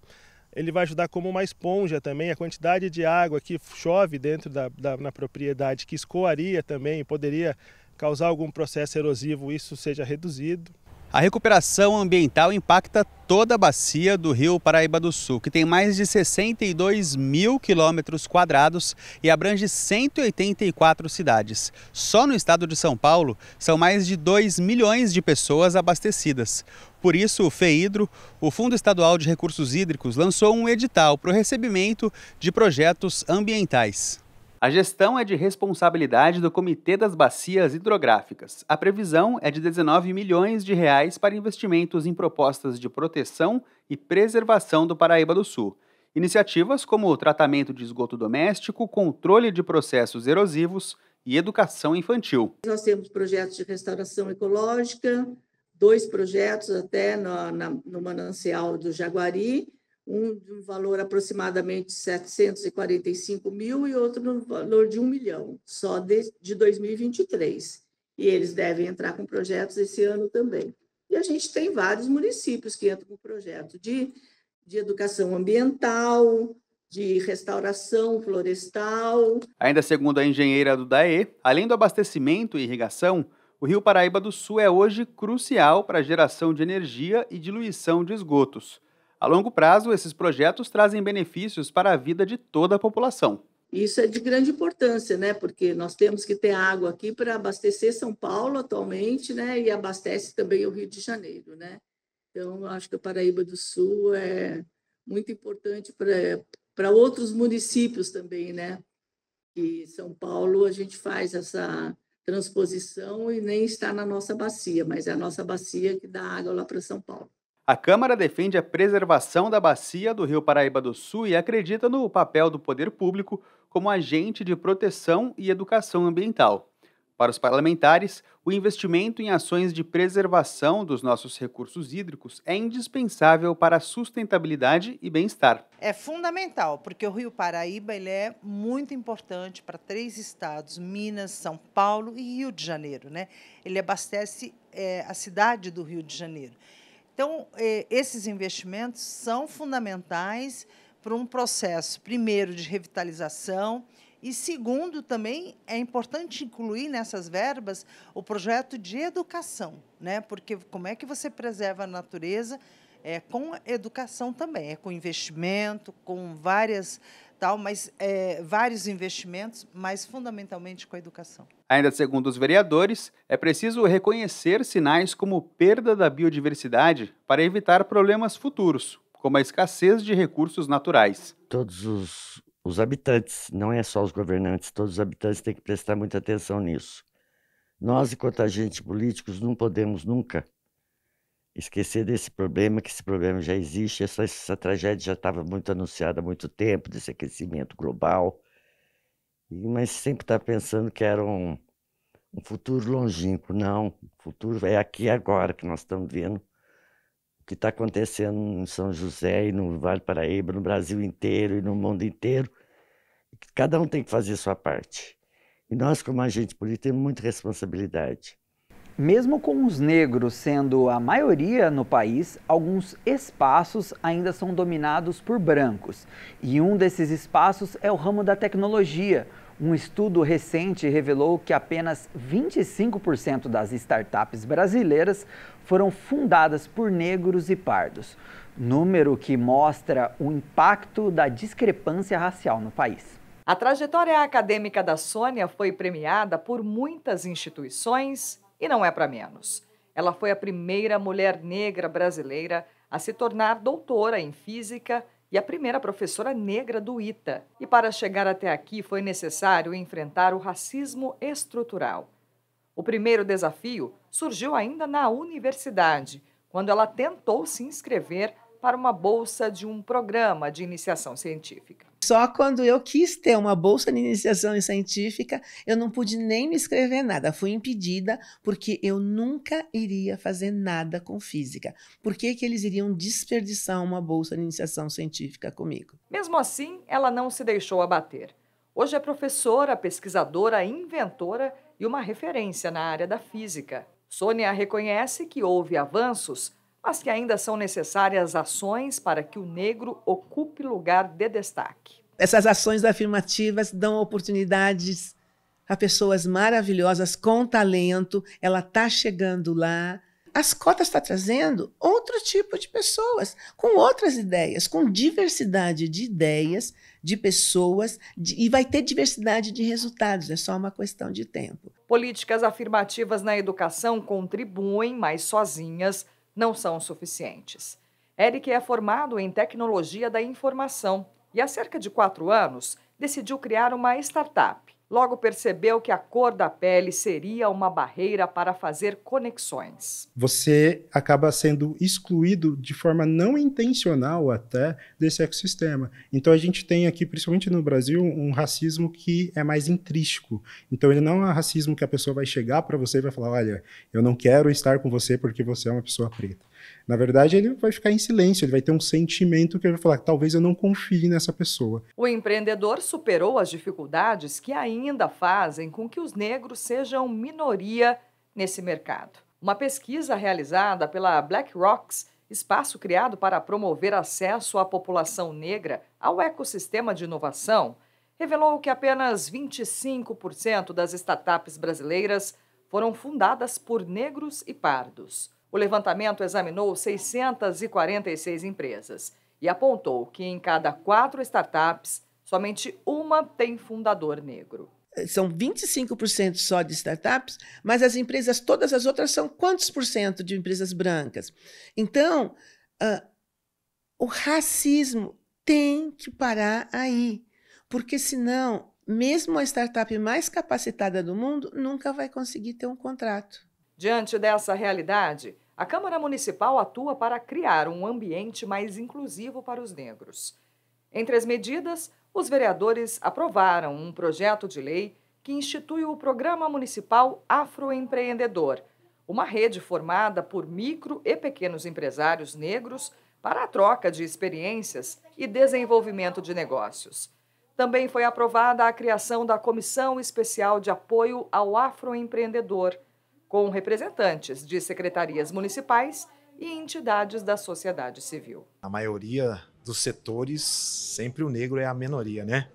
Ele vai ajudar como uma esponja também, a quantidade de água que chove dentro na propriedade, que escoaria também, poderia causar algum processo erosivo, isso seja reduzido. A recuperação ambiental impacta toda a bacia do Rio Paraíba do Sul, que tem mais de 62 mil quilômetros quadrados e abrange 184 cidades. Só no estado de São Paulo, são mais de 2 milhões de pessoas abastecidas. Por isso, o FEHIDRO, o Fundo Estadual de Recursos Hídricos, lançou um edital para o recebimento de projetos ambientais. A gestão é de responsabilidade do Comitê das Bacias Hidrográficas. A previsão é de 19 milhões de reais para investimentos em propostas de proteção e preservação do Paraíba do Sul. Iniciativas como o tratamento de esgoto doméstico, controle de processos erosivos e educação infantil. Nós temos projetos de restauração ecológica, 2 projetos até no manancial do Jaguari, um de um valor aproximadamente 745 mil e outro no valor de 1 milhão, só de 2023. E eles devem entrar com projetos esse ano também. E a gente tem vários municípios que entram com projeto de educação ambiental, de restauração florestal. Ainda segundo a engenheira do DAE, além do abastecimento e irrigação, o Rio Paraíba do Sul é hoje crucial para a geração de energia e diluição de esgotos. A longo prazo, esses projetos trazem benefícios para a vida de toda a população. Isso é de grande importância, né? Porque nós temos que ter água aqui para abastecer São Paulo atualmente, né? E abastece também o Rio de Janeiro, né? Então, acho que o Paraíba do Sul é muito importante para outros municípios também, né? E São Paulo a gente faz essa transposição e nem está na nossa bacia, mas é a nossa bacia que dá água lá para São Paulo. A Câmara defende a preservação da bacia do Rio Paraíba do Sul e acredita no papel do poder público como agente de proteção e educação ambiental. Para os parlamentares, o investimento em ações de preservação dos nossos recursos hídricos é indispensável para a sustentabilidade e bem-estar. É fundamental, porque o Rio Paraíba ele é muito importante para 3 estados, Minas, São Paulo e Rio de Janeiro, né? Ele abastece a cidade do Rio de Janeiro. Então, esses investimentos são fundamentais para um processo, primeiro, de revitalização e, segundo, também é importante incluir nessas verbas o projeto de educação, né? Porque como é que você preserva a natureza com educação também, com investimento, com vários investimentos, mas fundamentalmente com a educação. Ainda segundo os vereadores, é preciso reconhecer sinais como perda da biodiversidade para evitar problemas futuros, como a escassez de recursos naturais. Todos os habitantes, não é só os governantes, todos os habitantes têm que prestar muita atenção nisso. Nós, enquanto agentes políticos, não podemos nunca esquecer desse problema, que esse problema já existe, essa tragédia já estava muito anunciada há muito tempo, desse aquecimento global, mas sempre está pensando que era um futuro longínquo. Não, o futuro é aqui e agora, que nós estamos vendo o que está acontecendo em São José e no Vale do Paraíba, no Brasil inteiro e no mundo inteiro. Cada um tem que fazer a sua parte. E nós, como agente político, temos muita responsabilidade. Mesmo com os negros sendo a maioria no país, alguns espaços ainda são dominados por brancos. E um desses espaços é o ramo da tecnologia. Um estudo recente revelou que apenas 25% das startups brasileiras foram fundadas por negros e pardos. Número que mostra o impacto da discrepância racial no país. A trajetória acadêmica da Sônia foi premiada por muitas instituições e não é para menos. Ela foi a primeira mulher negra brasileira a se tornar doutora em física e a primeira professora negra do ITA. E para chegar até aqui foi necessário enfrentar o racismo estrutural. O primeiro desafio surgiu ainda na universidade, quando ela tentou se inscrever para uma bolsa de um programa de iniciação científica. Só quando eu quis ter uma bolsa de iniciação científica, eu não pude nem me inscrever nada. Fui impedida porque eu nunca iria fazer nada com física. Por que eles iriam desperdiçar uma bolsa de iniciação científica comigo? Mesmo assim, ela não se deixou abater. Hoje é professora, pesquisadora, inventora e uma referência na área da física. Sônia reconhece que houve avanços, mas que ainda são necessárias ações para que o negro ocupe lugar de destaque. Essas ações afirmativas dão oportunidades a pessoas maravilhosas com talento, ela está chegando lá. As cotas estão trazendo outro tipo de pessoas, com outras ideias, com diversidade de ideias, de pessoas, e vai ter diversidade de resultados, é só uma questão de tempo. Políticas afirmativas na educação contribuem, mas sozinhas não são suficientes. Eric é formado em tecnologia da informação e há cerca de 4 anos decidiu criar uma startup. Logo percebeu que a cor da pele seria uma barreira para fazer conexões. Você acaba sendo excluído de forma não intencional até desse ecossistema. Então a gente tem aqui, principalmente no Brasil, um racismo que é mais intrínseco. Então ele não é um racismo que a pessoa vai chegar para você e vai falar, olha, eu não quero estar com você porque você é uma pessoa preta. Na verdade, ele vai ficar em silêncio, ele vai ter um sentimento que ele vai falar, talvez eu não confie nessa pessoa. O empreendedor superou as dificuldades que ainda fazem com que os negros sejam minoria nesse mercado. Uma pesquisa realizada pela BlackRock, espaço criado para promover acesso à população negra ao ecossistema de inovação, revelou que apenas 25% das startups brasileiras foram fundadas por negros e pardos. O levantamento examinou 646 empresas e apontou que em cada 4 startups, somente uma tem fundador negro. São 25% só de startups, mas as empresas, todas as outras, são quantos por cento de empresas brancas? Então, o racismo tem que parar aí, porque senão, mesmo a startup mais capacitada do mundo, nunca vai conseguir ter um contrato. Diante dessa realidade, a Câmara Municipal atua para criar um ambiente mais inclusivo para os negros. Entre as medidas, os vereadores aprovaram um projeto de lei que institui o Programa Municipal Afroempreendedor, uma rede formada por micro e pequenos empresários negros para a troca de experiências e desenvolvimento de negócios. Também foi aprovada a criação da Comissão Especial de Apoio ao Afroempreendedor, com representantes de secretarias municipais e entidades da sociedade civil. A maioria dos setores, sempre o negro é a minoria, né?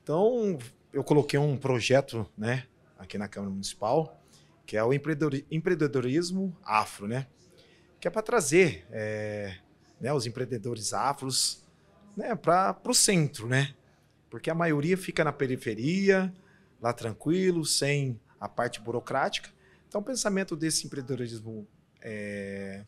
Então, eu coloquei um projeto, né, aqui na Câmara Municipal, que é o empreendedorismo afro, né? que é para trazer né, os empreendedores afros, né, para o centro, né? Porque a maioria fica na periferia, lá tranquilo, sem a parte burocrática. Então, o pensamento desse empreendedorismo é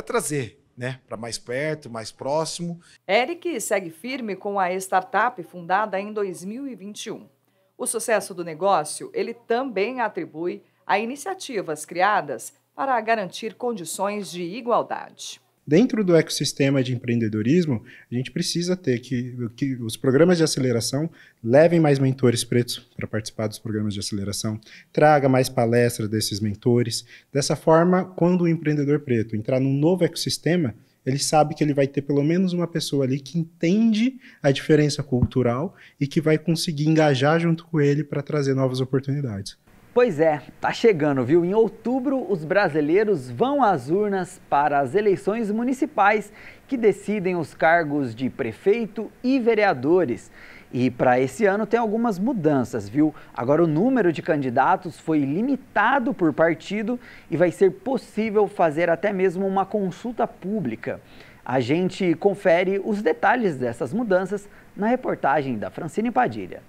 trazer, né, para mais perto, mais próximo. Eric segue firme com a startup fundada em 2021. O sucesso do negócio ele também atribui a iniciativas criadas para garantir condições de igualdade. Dentro do ecossistema de empreendedorismo, a gente precisa ter que os programas de aceleração levem mais mentores pretos para participar dos programas de aceleração, traga mais palestras desses mentores. Dessa forma, quando o empreendedor preto entrar num novo ecossistema, ele sabe que ele vai ter pelo menos uma pessoa ali que entende a diferença cultural e que vai conseguir engajar junto com ele para trazer novas oportunidades. Pois é, tá chegando, viu? Em outubro, os brasileiros vão às urnas para as eleições municipais que decidem os cargos de prefeito e vereadores. E para esse ano tem algumas mudanças, viu? Agora o número de candidatos foi limitado por partido e vai ser possível fazer até mesmo uma consulta pública. A gente confere os detalhes dessas mudanças na reportagem da Francine Padilha.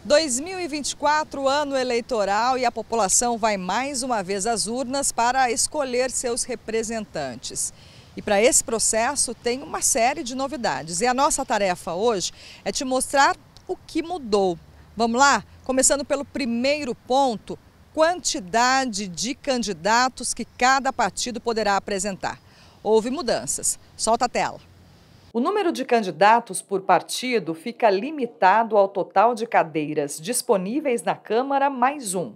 2024, ano eleitoral, e a população vai mais uma vez às urnas para escolher seus representantes. E para esse processo tem uma série de novidades. E a nossa tarefa hoje é te mostrar o que mudou. Vamos lá? Começando pelo primeiro ponto, quantidade de candidatos que cada partido poderá apresentar. Houve mudanças. Solta a tela. O número de candidatos por partido fica limitado ao total de cadeiras disponíveis na Câmara mais um.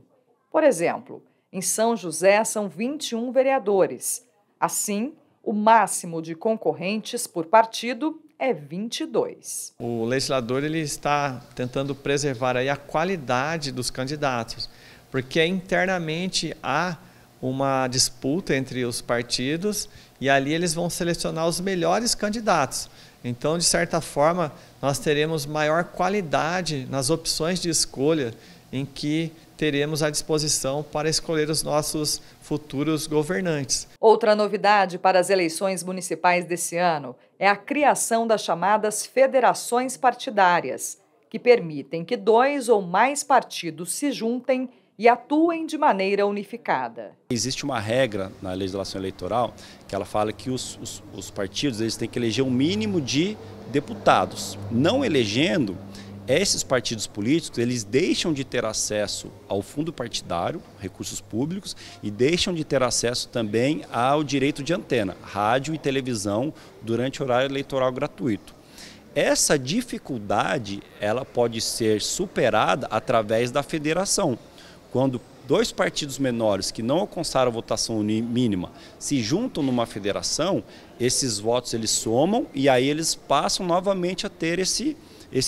Por exemplo, em São José são 21 vereadores. Assim, o máximo de concorrentes por partido é 22. O legislador ele está tentando preservar aí a qualidade dos candidatos, porque internamente há uma disputa entre os partidos e ali eles vão selecionar os melhores candidatos. Então, de certa forma, nós teremos maior qualidade nas opções de escolha em que teremos à disposição para escolher os nossos futuros governantes. Outra novidade para as eleições municipais desse ano é a criação das chamadas federações partidárias, que permitem que 2 ou mais partidos se juntem e atuem de maneira unificada. Existe uma regra na legislação eleitoral que ela fala que os partidos eles têm que eleger um mínimo de deputados. Não elegendo, esses partidos políticos eles deixam de ter acesso ao fundo partidário, recursos públicos, e deixam de ter acesso também ao direito de antena, rádio e televisão durante o horário eleitoral gratuito. Essa dificuldade ela pode ser superada através da federação. Quando 2 partidos menores que não alcançaram a votação mínima se juntam numa federação, esses votos eles somam e aí eles passam novamente a ter esse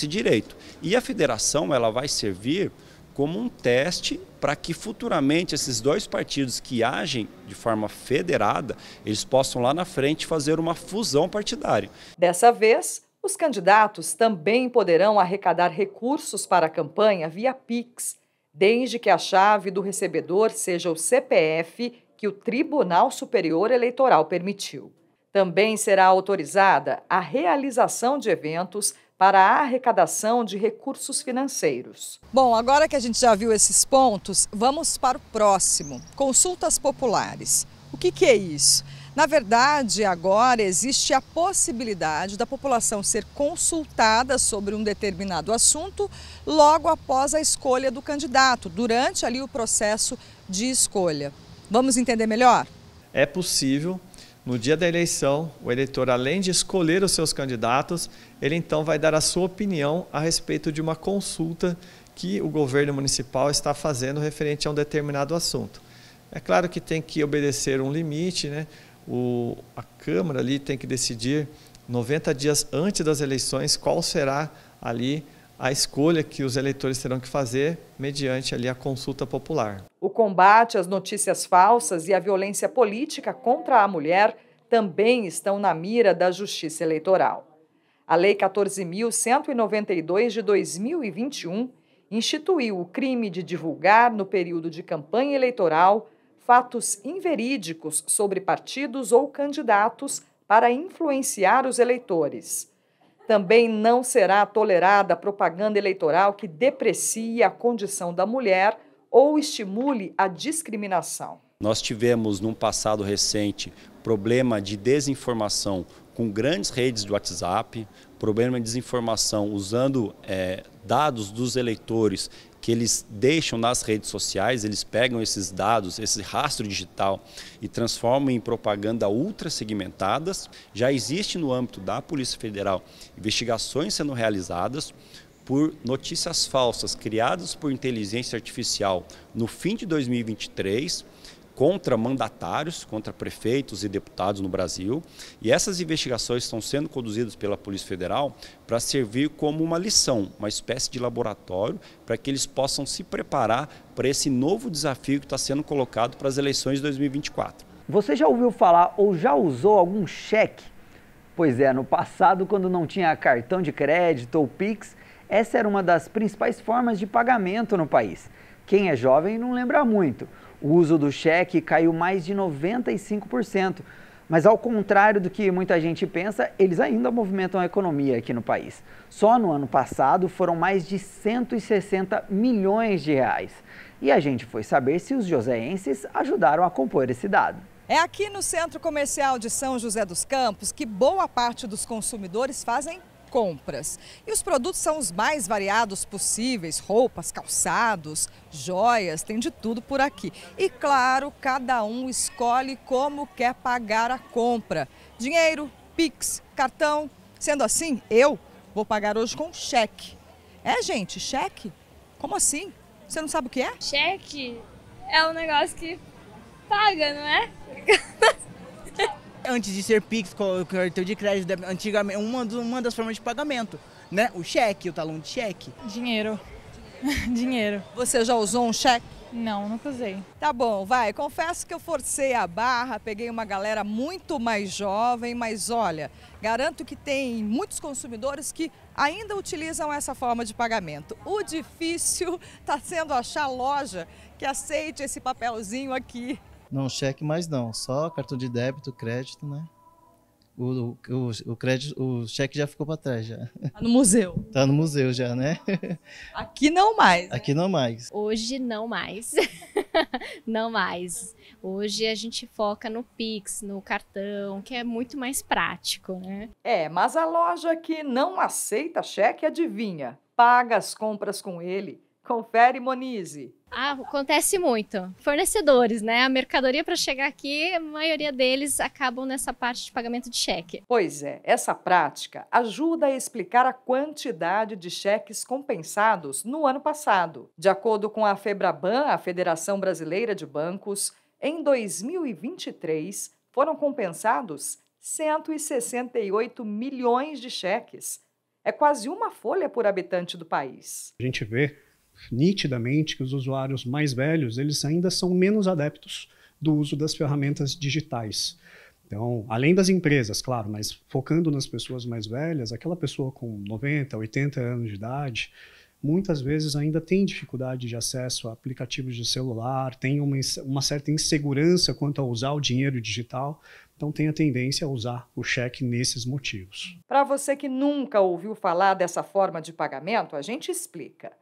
direito. E a federação ela vai servir como um teste para que futuramente esses 2 partidos que agem de forma federada, eles possam lá na frente fazer uma fusão partidária. Dessa vez, os candidatos também poderão arrecadar recursos para a campanha via Pix, desde que a chave do recebedor seja o CPF que o Tribunal Superior Eleitoral permitiu. Também será autorizada a realização de eventos para a arrecadação de recursos financeiros. Bom, agora que a gente já viu esses pontos, vamos para o próximo, consultas populares. O que é isso? Na verdade, agora existe a possibilidade da população ser consultada sobre um determinado assunto logo após a escolha do candidato, durante ali o processo de escolha. Vamos entender melhor? É possível, no dia da eleição, o eleitor, além de escolher os seus candidatos, ele então vai dar a sua opinião a respeito de uma consulta que o governo municipal está fazendo referente a um determinado assunto. É claro que tem que obedecer um limite, né? A Câmara ali tem que decidir 90 dias antes das eleições qual será ali a escolha que os eleitores terão que fazer mediante ali a consulta popular. O combate às notícias falsas e à violência política contra a mulher também estão na mira da Justiça Eleitoral. A Lei 14.192 de 2021 instituiu o crime de divulgar no período de campanha eleitoral fatos inverídicos sobre partidos ou candidatos para influenciar os eleitores. Também não será tolerada propaganda eleitoral que deprecie a condição da mulher ou estimule a discriminação. Nós tivemos, num passado recente, problema de desinformação com grandes redes de WhatsApp, problema de desinformação usando dados dos eleitores que eles deixam nas redes sociais, eles pegam esses dados, esse rastro digital e transformam em propaganda ultra segmentadas. Já existe no âmbito da Polícia Federal investigações sendo realizadas por notícias falsas criadas por inteligência artificial no fim de 2023, contra mandatários, contra prefeitos e deputados no Brasil. E essas investigações estão sendo conduzidas pela Polícia Federal para servir como uma lição, uma espécie de laboratório, para que eles possam se preparar para esse novo desafio que está sendo colocado para as eleições de 2024. Você já ouviu falar ou já usou algum cheque? Pois é, no passado, quando não tinha cartão de crédito ou Pix, essa era uma das principais formas de pagamento no país. Quem é jovem não lembra muito. O uso do cheque caiu mais de 95%, mas ao contrário do que muita gente pensa, eles ainda movimentam a economia aqui no país. Só no ano passado foram mais de 160 milhões de reais. E a gente foi saber se os joseenses ajudaram a compor esse dado. É aqui no Centro Comercial de São José dos Campos que boa parte dos consumidores fazem compras. E os produtos são os mais variados possíveis, roupas, calçados, joias, tem de tudo por aqui. E claro, cada um escolhe como quer pagar a compra. Dinheiro, Pix, cartão. Sendo assim, eu vou pagar hoje com cheque. É, gente, cheque? Como assim? Você não sabe o que é? Cheque é um negócio que paga, não é? Antes de ser Pix, cartão de crédito, antigamente, uma das formas de pagamento, né? O cheque, o talão de cheque. Dinheiro. Dinheiro. Você já usou um cheque? Não, nunca usei. Tá bom, vai. Confesso que eu forcei a barra, peguei uma galera muito mais jovem, mas olha, garanto que tem muitos consumidores que ainda utilizam essa forma de pagamento. O difícil está sendo achar loja que aceite esse papelzinho aqui. Não, cheque mais não, só cartão de débito, crédito, né? O cheque já ficou para trás já. Tá no museu. Tá no museu já, né? Aqui não mais. Aqui não mais. Hoje não mais. Não mais. Hoje a gente foca no Pix, no cartão, que é muito mais prático, né? Mas a loja que não aceita cheque, adivinha? Paga as compras com ele. Confere, Monize. Acontece muito. Fornecedores, né? A mercadoria para chegar aqui, a maioria deles acabam nessa parte de pagamento de cheque. Pois é, essa prática ajuda a explicar a quantidade de cheques compensados no ano passado. De acordo com a FEBRABAN, a Federação Brasileira de Bancos, em 2023 foram compensados 168 milhões de cheques. É quase uma folha por habitante do país. A gente vê nitidamente que os usuários mais velhos, eles ainda são menos adeptos do uso das ferramentas digitais. Então, além das empresas, claro, mas focando nas pessoas mais velhas, aquela pessoa com 90, 80 anos de idade, muitas vezes ainda tem dificuldade de acesso a aplicativos de celular, tem uma certa insegurança quanto a usar o dinheiro digital, então tem a tendência a usar o cheque nesses motivos. Para você que nunca ouviu falar dessa forma de pagamento, a gente explica.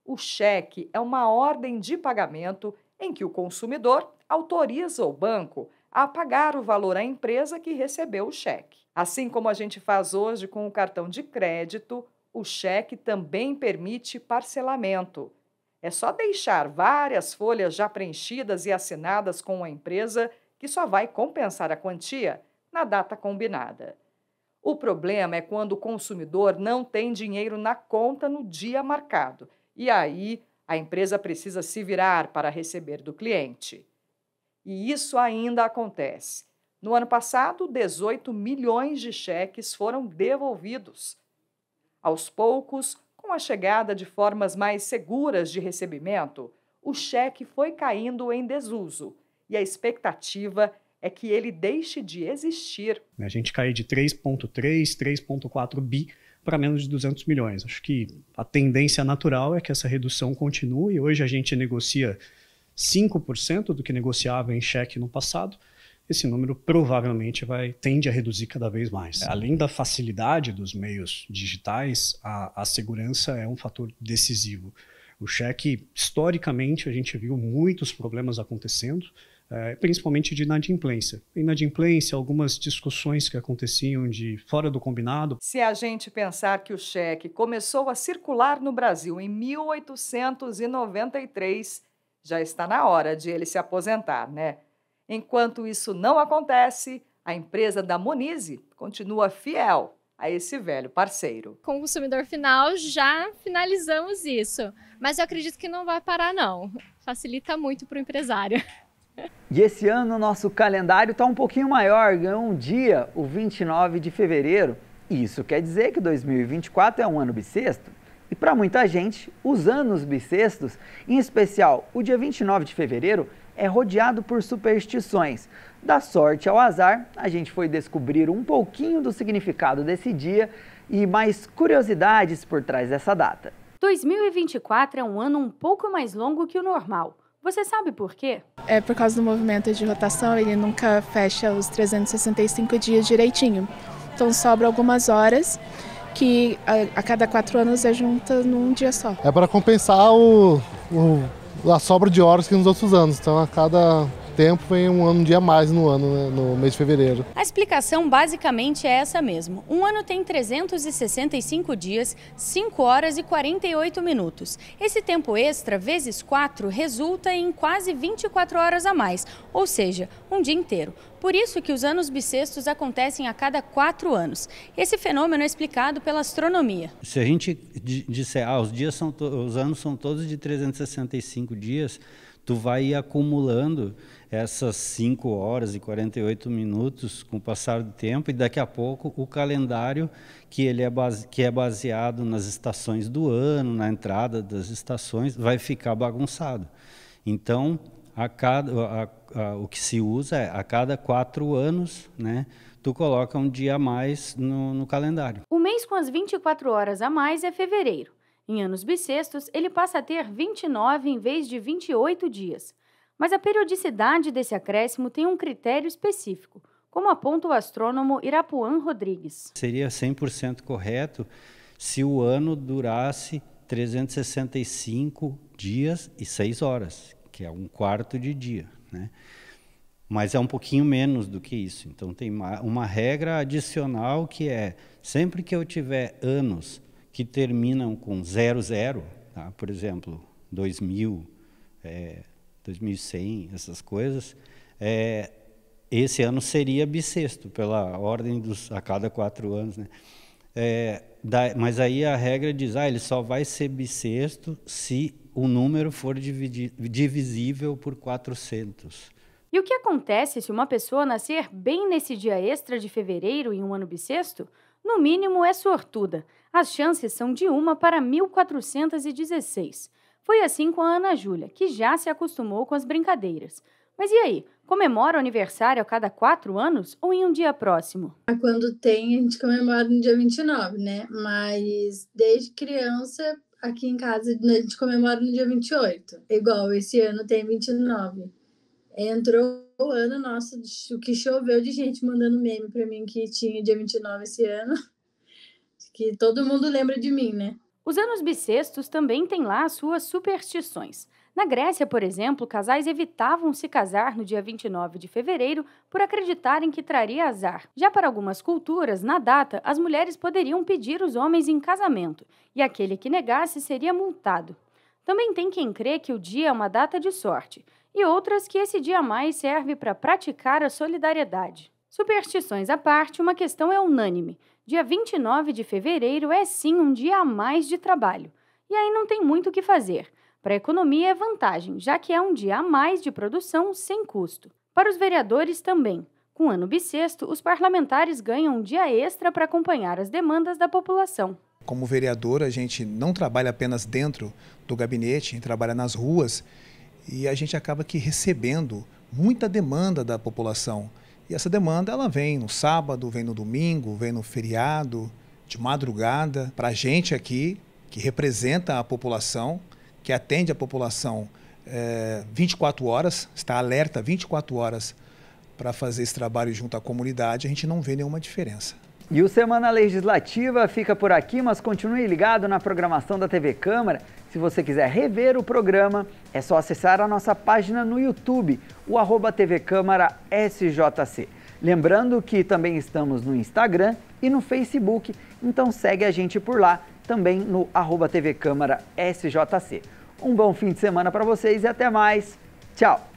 O cheque é uma ordem de pagamento em que o consumidor autoriza o banco a pagar o valor à empresa que recebeu o cheque. Assim como a gente faz hoje com o cartão de crédito, o cheque também permite parcelamento. É só deixar várias folhas já preenchidas e assinadas com a empresa que só vai compensar a quantia na data combinada. O problema é quando o consumidor não tem dinheiro na conta no dia marcado. E aí, a empresa precisa se virar para receber do cliente. E isso ainda acontece. No ano passado, 18 milhões de cheques foram devolvidos. Aos poucos, com a chegada de formas mais seguras de recebimento, o cheque foi caindo em desuso. E a expectativa é que ele deixe de existir. A gente cai de 3,3, 3,4 bi para menos de 200 milhões. Acho que a tendência natural é que essa redução continue. Hoje a gente negocia 5% do que negociava em cheque no passado, esse número provavelmente tende a reduzir cada vez mais. Além da facilidade dos meios digitais, a segurança é um fator decisivo. O cheque, historicamente, a gente viu muitos problemas acontecendo, principalmente de inadimplência. Inadimplência, algumas discussões que aconteciam de fora do combinado. Se a gente pensar que o cheque começou a circular no Brasil em 1893, já está na hora de ele se aposentar, né? Enquanto isso não acontece, a empresa da Monize continua fiel a esse velho parceiro. Com o consumidor final, já finalizamos isso. Mas eu acredito que não vai parar, não. Facilita muito para o empresário. E esse ano o nosso calendário está um pouquinho maior, ganhou um dia, o 29 de fevereiro. Isso quer dizer que 2024 é um ano bissexto. E para muita gente, os anos bissextos, em especial o dia 29 de fevereiro, é rodeado por superstições. Da sorte ao azar, a gente foi descobrir um pouquinho do significado desse dia e mais curiosidades por trás dessa data. 2024 é um ano um pouco mais longo que o normal. Você sabe por quê? É por causa do movimento de rotação, ele nunca fecha os 365 dias direitinho. Então sobra algumas horas que a cada 4 anos é junta num dia só. É para compensar a sobra de horas que nos outros anos. Então a cada tempo vem um dia a mais no ano, né, no mês de fevereiro. A explicação basicamente é essa mesmo. Um ano tem 365 dias, 5 horas e 48 minutos. Esse tempo extra, vezes 4, resulta em quase 24 horas a mais, ou seja, um dia inteiro. Por isso que os anos bissextos acontecem a cada 4 anos. Esse fenômeno é explicado pela astronomia. Se a gente disser, os anos são todos de 365 dias, tu vai ir acumulando essas 5 horas e 48 minutos com o passar do tempo, e daqui a pouco o calendário que é baseado nas estações do ano, na entrada das estações, vai ficar bagunçado. Então, o que se usa é a cada 4 anos, né, tu coloca um dia a mais no calendário. O mês com as 24 horas a mais é fevereiro. Em anos bissextos, ele passa a ter 29 em vez de 28 dias. Mas a periodicidade desse acréscimo tem um critério específico, como aponta o astrônomo Irapuan Rodrigues. Seria 100% correto se o ano durasse 365 dias e 6 horas, que é um quarto de dia, né? Mas é um pouquinho menos do que isso. Então tem uma regra adicional que é, sempre que eu tiver anos que terminam com 00, tá? Por exemplo, 2000, 2100, essas coisas, esse ano seria bissexto, pela ordem a cada 4 anos, né? Mas aí a regra diz, ele só vai ser bissexto se o número for divisível por 400. E o que acontece se uma pessoa nascer bem nesse dia extra de fevereiro em um ano bissexto? No mínimo é sortuda. As chances são de 1 para 1416. Foi assim com a Ana Júlia, que já se acostumou com as brincadeiras. Mas e aí, comemora o aniversário a cada 4 anos ou em um dia próximo? Quando tem, a gente comemora no dia 29, né? Mas desde criança, aqui em casa, a gente comemora no dia 28. Igual, esse ano tem 29. Entrou o ano, nossa, o que choveu de gente mandando meme pra mim que tinha dia 29 esse ano. Que todo mundo lembra de mim, né? Os anos bissextos também têm lá as suas superstições. Na Grécia, por exemplo, casais evitavam se casar no dia 29 de fevereiro por acreditarem que traria azar. Já para algumas culturas, na data, as mulheres poderiam pedir os homens em casamento, e aquele que negasse seria multado. Também tem quem crê que o dia é uma data de sorte, e outras que esse dia a mais serve para praticar a solidariedade. Superstições à parte, uma questão é unânime. Dia 29 de fevereiro é sim um dia a mais de trabalho. E aí não tem muito o que fazer. Para a economia é vantagem, já que é um dia a mais de produção sem custo. Para os vereadores também. Com o ano bissexto, os parlamentares ganham um dia extra para acompanhar as demandas da população. Como vereador, a gente não trabalha apenas dentro do gabinete, a gente trabalha nas ruas e a gente acaba aqui recebendo muita demanda da população. E essa demanda ela vem no sábado, vem no domingo, vem no feriado, de madrugada. Para a gente aqui, que representa a população, que atende a população 24 horas, está alerta 24 horas para fazer esse trabalho junto à comunidade, a gente não vê nenhuma diferença. E o Semana Legislativa fica por aqui, mas continue ligado na programação da TV Câmara. Se você quiser rever o programa, é só acessar a nossa página no YouTube, o @TV Câmara SJC. Lembrando que também estamos no Instagram e no Facebook, então segue a gente por lá, também no @TV Câmara SJC. Um bom fim de semana para vocês e até mais. Tchau!